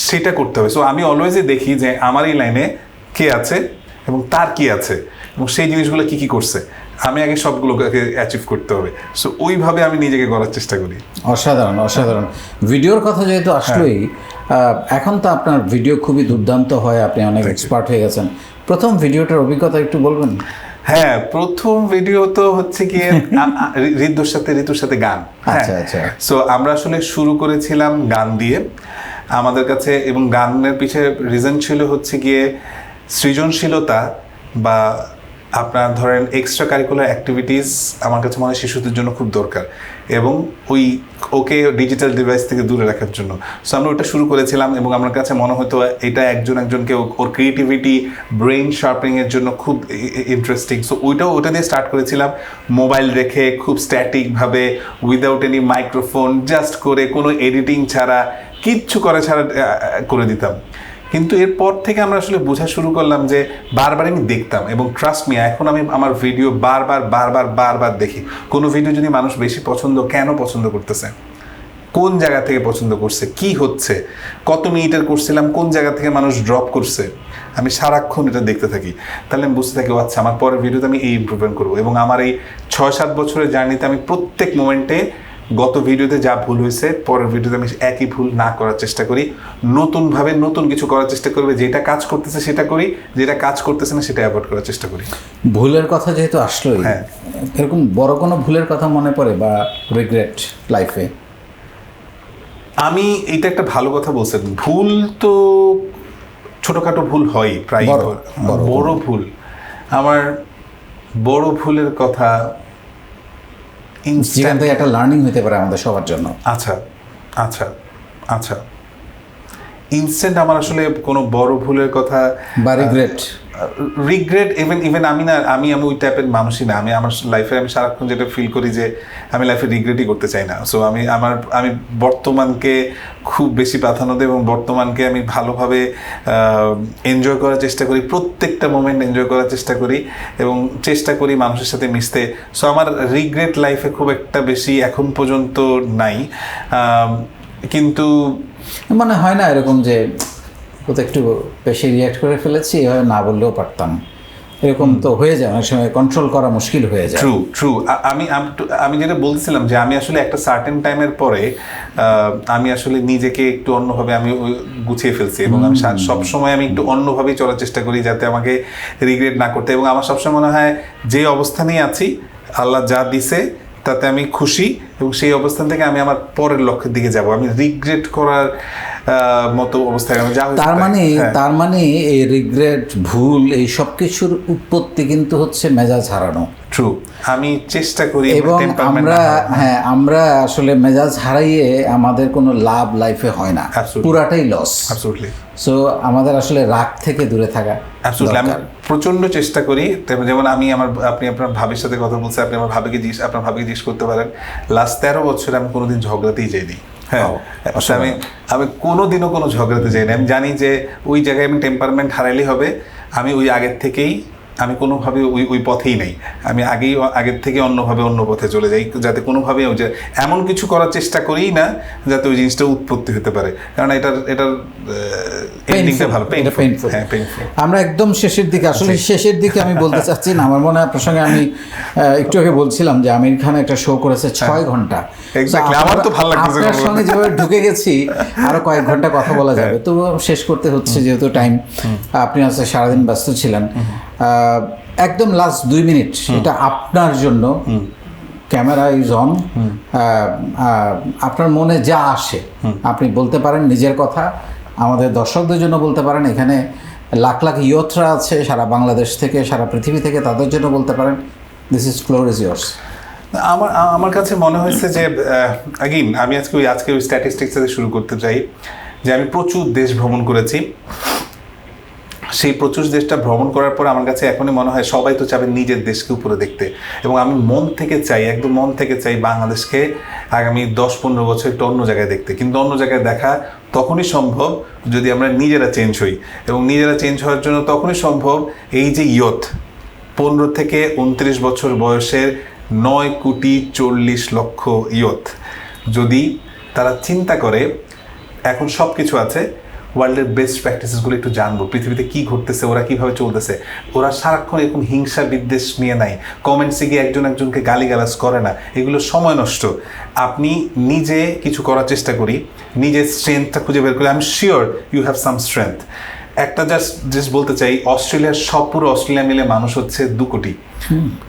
সেটা করতে হবে। সো আমি অলওয়েজই দেখি যে আমার এই লাইনে কে আছে এবং তার কি আছে, এবং সেই জিনিসগুলো কি করছে, আমি আগে সবগুলোকে অ্যাচিভ করতে হবে। সো ওইভাবে আমি নিজেকে গড়ার চেষ্টা করি। অসাধারণ। ভিডিওর কথা যেহেতু আসলেই, এখন তো আপনার ভিডিও খুবই দুর্দান্ত হয়, আপনি অনেক এক্সপার্ট হয়ে গেছেন। প্রথম ভিডিওটার অভিজ্ঞতা একটু বলবেন? হ্যাঁ, প্রথম ভিডিও তো হচ্ছে গিয়ে ঋতুর সাথে গান। আচ্ছা। সো আমরা আসলে শুরু করেছিলাম গান দিয়ে আমাদের কাছে, এবং গানের পিছনে রিজন ছিল হচ্ছে গিয়ে সৃজনশীলতা, বা আপনার ধরেন এক্সট্রা কারিকুলার অ্যাক্টিভিটিস আমার কাছে মনে হয় শিশুদের জন্য খুব দরকার, এবং ওকে ডিজিটাল ডিভাইস থেকে দূরে রাখার জন্য। সো আমরা ওটা শুরু করেছিলাম, এবং আমার কাছে মনে হতো এটা একজনকে ওর ক্রিয়েটিভিটি, ব্রেইন শার্পনিংয়ের জন্য খুব ইন্টারেস্টিং। সো ওটা দিয়ে স্টার্ট করেছিলাম, মোবাইল রেখে খুব স্ট্যাটিকভাবে, উইদাউট এনি মাইক্রোফোন, জাস্ট করে, কোনো এডিটিং ছাড়া, কিচ্ছু ছাড়া করে দিতাম। কিন্তু এরপর থেকে আমরা আসলে বোঝা শুরু করলাম যে বারবার আমি দেখতাম, এবং ট্রাস্ট মি, এখন আমি আমার ভিডিও বারবার দেখি। কোনো ভিডিও যদি মানুষ বেশি কেন পছন্দ করতেছে, কোন জায়গা থেকে পছন্দ করছে, কি হচ্ছে, কত মিনিটের করছিলাম, কোন জায়গা থেকে মানুষ ড্রপ করছে, আমি সারাক্ষণ এটা দেখতে থাকি। তাহলে আমি বুঝতে থাকি, আচ্ছা আমার পরের ভিডিওতে আমি এই ইমপ্রুভমেন্ট করবো। এবং আমার এই 6-7 বছরের জার্নিতে আমি প্রত্যেক মোমেন্টে গত ভিডিওতে যা ভুল হয়েছে, পরের ভিডিওতে আমি একই ভুল না করার চেষ্টা করি, নতুনভাবে নতুন কিছু করার চেষ্টা করবে। যেটা কাজ করতেছে সেটা করি, যেটা কাজ করতেছে না সেটা অ্যাভয়েড করার চেষ্টা করি। ভুলের কথা যেহেতু আসলোই, হ্যাঁ, এরকম বড় কোনো ভুলের কথা মনে পড়ে বা রিগ্রেট লাইফে? আমি এটা একটা ভালো কথা বলছেন। ভুল তো ছোটখাটো ভুল হয় প্রায়, বড় ভুল, আমার বড় ভুলের কথা যেখান থেকে একটা লার্নিং হতে পারে আমাদের সবার জন্য। আচ্ছা, ইনস্ট্যান্ট আমার আসলে কোনো বড় ভুলের কথা বা রিগ্রেট? রিগ্রেট ইভেন আমি ওই টাইপের মানুষই না। আমি আমার লাইফে আমি সারাক্ষণ যেটা ফিল করি যে আমি লাইফে রিগ্রেটই করতে চাই না। সো আমি বর্তমানকে খুব বেশি প্রাধান্য দিই এবং বর্তমানকে আমি ভালোভাবে এনজয় করার চেষ্টা করি, প্রত্যেকটা মোমেন্ট এনজয় করার চেষ্টা করি এবং চেষ্টা করি মানুষের সাথে মিশতে। সো আমার রিগ্রেট লাইফে খুব একটা বেশি এখন পর্যন্ত নাই। কিন্তু মানে হয় না এরকম যে ও তো একটু বেশি রিয়াক্ট করে ফেলেছি, এভাবে না বললেও পারতাম, এরকম তো হয়ে যায় অনেক সময়, কন্ট্রোল করা মুশকিল হয়ে যায়। ট্রু। আমি যেটা বলছিলাম যে আমি আসলে একটা সার্টেন টাইমের পরে আমি আসলে নিজেকে একটু অন্যভাবে আমি গুছিয়ে ফেলছি এবং আমি সবসময় আমি একটু অন্যভাবেই চলার চেষ্টা করি যাতে আমাকে রিগ্রেট না করতে। এবং আমার সবসময় মনে হয় যে অবস্থানেই আছি আল্লাহ যা দিছে তাতে আমি খুশি এবং সেই অবস্থান থেকে আমি আমার পরের লক্ষ্যের দিকে যাব। আমি রিগ্রেট করার মতো অবস্থায় আমি যা তার মানে এই রিগ্রেট, ভুল, এই সব কিছুর উৎপত্তি কিন্তু হচ্ছে মেজাজ হারানো। ট্রু। আমি চেষ্টা করি এবং আমরা আসলে মেজাজ হারাইয়ে আমাদের কোনো লাভ লাইফে হয় না, পুরাটাই লস। অ্যাবসলিউটলি। সো আমাদের আসলে রাগ থেকে দূরে থাকা। অ্যাবসলিউটলি। আমি প্রচন্ড চেষ্টা করি। যেমন আপনি আপনার ভাবির সাথে কথা বলছেন, আপনি আপনার ভাবিকে জিজ্ঞেস করতে পারেন, লাস্ট 13 বছরে আমি কোনোদিন ঝগড়াতেই যাইনি। হ্যাঁ, আমি কোনোদিনও কোনো ঝগড়াতে যাই না। আমি জানি যে ওই জায়গায় আমি টেম্পারমেন্ট হারাইলেই হবে। আমি ওই আগের থেকেই আমি কোনোভাবে ওই পথেই নেই। আমি আগের থেকে অন্য পথে চলে যাই, যাতে কোনোভাবে যে এমন কিছু করার চেষ্টা করিই না যাতে ওই জিনিসটা উৎপত্তি হতে পারে, কারণ এটার এন্ডিংটা ভালো, পেইনফুল। আমরা একদম শেষের দিকে আমি বলতে চাচ্ছি না, আমার মনে হয় প্রসঙ্গে আমি একটু আগে বলছিলাম যে আমির খান একটা শো করেছে 6 ঘন্টা। আমার তো ভালো লাগছে, আপনার সঙ্গে যেভাবে ঢুকে গেছি আরো কয়েক ঘন্টা কথা বলা যাবে, তো শেষ করতে হচ্ছে যেহেতু টাইম, আপনি আজকে সারাদিন ব্যস্ত ছিলেন। একদম লাস্ট 2 মিনিট এটা আপনার জন্য, ক্যামেরা ইজ অন, আপনার মনে যা আসে আপনি বলতে পারেন, নিজের কথা আমাদের দর্শকদের জন্য বলতে পারেন। এখানে লাখ লাখ ইয়থরা আছে সারা বাংলাদেশ থেকে, সারা পৃথিবী থেকে, তাদের জন্য বলতে পারেন। This is floor is years. আমার কাছে মনে হয়েছে যে আগেইন আমি আজকে ওই স্ট্যাটিস্টিক্স থেকে শুরু করতে চাই যে আমি প্রচুর দেশ ভ্রমণ করেছি। সেই প্রচুর দেশটা ভ্রমণ করার পর আমার কাছে এখনই মনে হয় সবাই তো চাবে নিজের দেশকে উপরে দেখতে, এবং আমি একদম মন থেকে চাই বাংলাদেশকে আগামী 10-15 বছর একটু অন্য জায়গায় দেখতে। কিন্তু অন্য জায়গায় দেখা তখনই সম্ভব যদি আমরা নিজেরা চেঞ্জ হই, এবং নিজেরা চেঞ্জ হওয়ার জন্য তখনই সম্ভব এই যে ইয়থ 15 থেকে 29 বছর বয়সের 9,40,00,000 ইয়থ, যদি তারা চিন্তা করে এখন সব কিছু আছে, ওয়ার্ল্ডের বেস্ট প্র্যাকটিসেসগুলো একটু জানবো, পৃথিবীতে কী ঘটতেছে, ওরা কীভাবে চলতেছে। ওরা সারাক্ষণ এরকম হিংসা বিদ্বেষ নিয়ে নাই, কমেন্টসে গিয়ে একজনকে গালিগালাজ করে না, এগুলো সময় নষ্ট। আপনি নিজে কিছু করার চেষ্টা করি, নিজের স্ট্রেংথটা খুঁজে বের করি। I am sure you have some strength. একটা জাস্ট বলতে চাই, পুরো অস্ট্রেলিয়া মিলে মানুষ হচ্ছে 2 কোটি।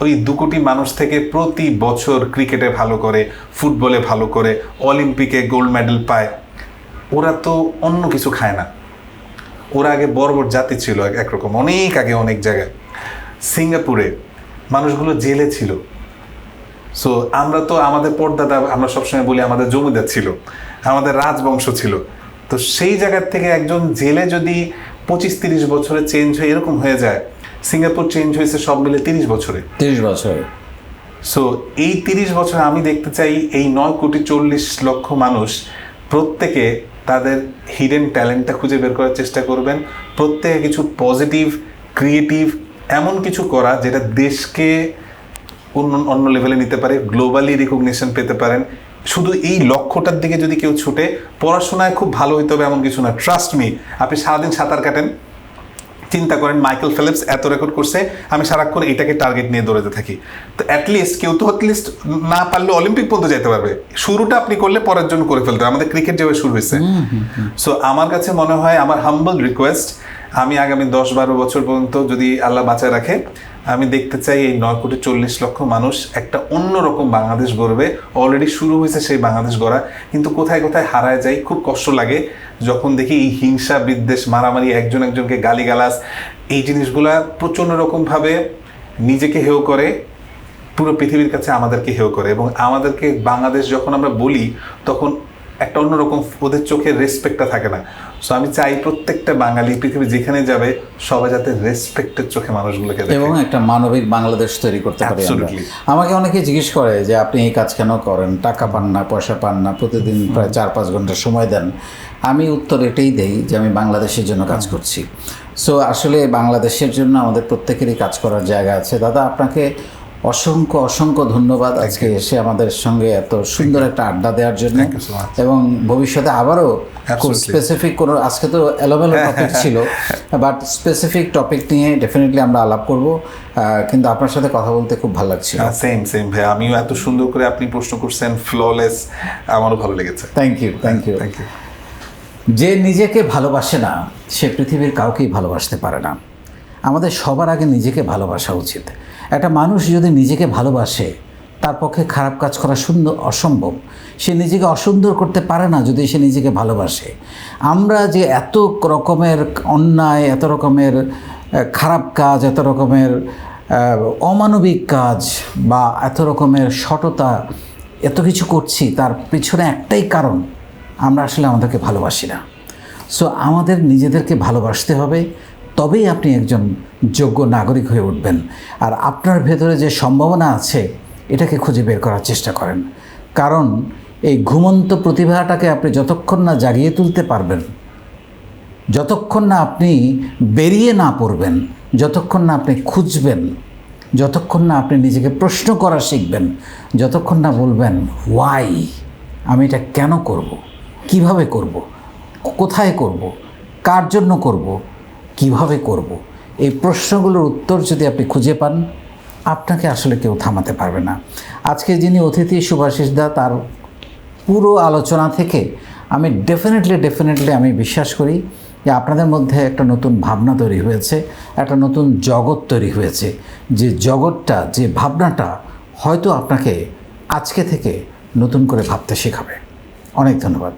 ওই 2 কোটি মানুষ থেকে প্রতি বছর ক্রিকেটে ভালো করে, ফুটবলে ভালো করে, অলিম্পিকে গোল্ড মেডেল পায়। ওরা তো অন্য কিছু খায় না। ওরা আগে বর্বর জাতি ছিল একরকম, অনেক আগে অনেক জায়গায়। সিঙ্গাপুরে মানুষগুলো জেলে ছিল। সো আমরা তো আমাদের পরদাদা, আমরা সবসময় বলি আমাদের জমিদার ছিল, আমাদের রাজবংশ ছিল। তো সেই জায়গার থেকে একজন জেলে যদি 25-30 বছরে চেঞ্জ হয়ে এরকম হয়ে যায়, সিঙ্গাপুর চেঞ্জ হয়েছে সব মিলে 30 বছরে। সো এই 30 বছরে আমি দেখতে চাই এই 9,40,00,000 মানুষ প্রত্যেকে তাদের হিডেন ট্যালেন্টটা খুঁজে বের করার চেষ্টা করবেন। প্রত্যেকে কিছু পজিটিভ, ক্রিয়েটিভ, এমন কিছু করা যেটা দেশকে অন্য লেভেলে নিতে পারে, গ্লোবালি রিকগনিশন পেতে পারেন। শুধু এই লক্ষ্যটার দিকে যদি কেউ ছুটে, পড়াশোনায় খুব ভালো হইতে হবে এমন কিছু না। ট্রাস্ট মি, আপনি সারাদিন সাঁতার কাটেন, চিন্তা করেন মাইকেল ফেলিপস এত রেকর্ড করছে, আমি সারাক্ষণ এইটাকে টার্গেট নিয়ে দৌড়াতে থাকি। তো কেউ তো অ্যাটলিস্ট না পারলে অলিম্পিক পর্যন্ত যেতে পারবে। শুরুটা আপনি করলে পরের জন্য করে ফেলতে হবে। আমাদের ক্রিকেট যেভাবে শুরু হয়েছে। সো আমার কাছে মনে হয়, আমার হাম্বল রিকোয়েস্ট, আমি আগামী 10-12 বছর পর্যন্ত যদি আল্লাহ বাঁচায় রাখে, আমি দেখতে চাই এই 9,40,00,000 মানুষ একটা অন্যরকম বাংলাদেশ গড়বে। অলরেডি শুরু হয়েছে সেই বাংলাদেশ গড়া, কিন্তু কোথায় কোথায় হারায় যায়। খুব কষ্ট লাগে যখন দেখি এই হিংসা বিদ্বেষ, মারামারি, একজনকে গালিগালাজ, এই জিনিসগুলা প্রচণ্ড রকমভাবে নিজেকে হেয় করে, পুরো পৃথিবীর কাছে আমাদেরকে হেয় করে। এবং আমাদেরকে বাংলাদেশ যখন আমরা বলি, তখন একটা অন্যরকম, ওদের চোখে রেসপেক্টটা থাকে না। সো আমি চাই প্রত্যেকটা বাঙালি পৃথিবী যেখানে যাবে সবাই যাতে রেসপেক্টের চোখে মানুষগুলোকে দেখে। এবং একটা মানবিক বাংলাদেশ তৈরি করতে পারি আমরা। Absolutely. আমাকে অনেকে জিজ্ঞেস করে যে আপনি এই কাজ কেন করেন, টাকা পান না, পয়সা পান না, প্রতিদিন প্রায় 4-5 ঘন্টা সময় দেন। আমি উত্তর এটাই দেই যে আমি বাংলাদেশের জন্য কাজ করছি। সো আসলে বাংলাদেশের জন্য আমাদের প্রত্যেকেরই কাজ করার জায়গা আছে। দাদা, আপনাকে অসংখ্য অসংখ্য ধন্যবাদ আজকে এসে আমাদের সঙ্গে এত সুন্দর একটা আড্ডা দেওয়ার জন্য। Thank you so much. এবং ভবিষ্যতে আবারও খুব Absolutely. স্পেসিফিক কোনো, আজকে তো এলোমেলো টপিক ছিল, বাট স্পেসিফিক টপিক নিয়ে ডেফিনেটলি আমরা আলাপ করব। কিন্তু আপনার সাথে কথা বলতে খুব ভালো লাগছিল। সেম ভাই, আমিও এত সুন্দর করে আপনি প্রশ্ন করছেন, ফ্ললেস, আমারও ভালো লেগেছে। Thank you. যে নিজেকে ভালোবাসে না সে পৃথিবীর কাউকেই ভালোবাসতে পারে না। আমাদের সবার আগে নিজেকে ভালোবাসা উচিত। একটা মানুষ যদি নিজেকে ভালোবাসে তার পক্ষে খারাপ কাজ করা অসম্ভব। সে নিজেকে অসুন্দর করতে পারে না যদি সে নিজেকে ভালোবাসে। আমরা যে এত রকমের অন্যায়, এত রকমের খারাপ কাজ, এত রকমের অমানবিক কাজ বা এত রকমের সততা, এত কিছু করছি, তার পিছনে একটাই কারণ, আমরা আসলে আমাদেরকে ভালোবাসি না। সো আমাদের নিজেদেরকে ভালোবাসতে হবে, তবেই আপনি একজন যোগ্য নাগরিক হয়ে উঠবেন। আর আপনার ভেতরে যে সম্ভাবনা আছে এটাকে খুঁজে বের করার চেষ্টা করেন। কারণ এই ঘুমন্ত প্রতিভাটাকে আপনি যতক্ষণ না জাগিয়ে তুলতে পারবেন, যতক্ষণ না আপনি বেরিয়ে না পড়বেন, যতক্ষণ না আপনি খুঁজবেন, যতক্ষণ না আপনি নিজেকে প্রশ্ন করা শিখবেন, যতক্ষণ না বলবেন ওয়াই, আমি এটা কেন করব, কিভাবে করব, কোথায় করব, কার জন্য করব, কিভাবে করব, এই প্রশ্নগুলোর উত্তর যদি আপনি খুঁজে পান, আপনাকে আসলে কেউ থামাতে পারবে না। আজকে যিনি অতিথি সুভাষিস দা, তার পুরো আলোচনা থেকে আমি ডেফিনেটলি আমি বিশ্বাস করি যে আপনাদের মধ্যে একটা নতুন ভাবনা তৈরি হয়েছে, একটা নতুন জগৎ তৈরি হয়েছে। যে জগৎটা, যে ভাবনাটা হয়তো আপনাকে আজকে থেকে নতুন করে ভাবতে শেখাবে। অনেক ধন্যবাদ।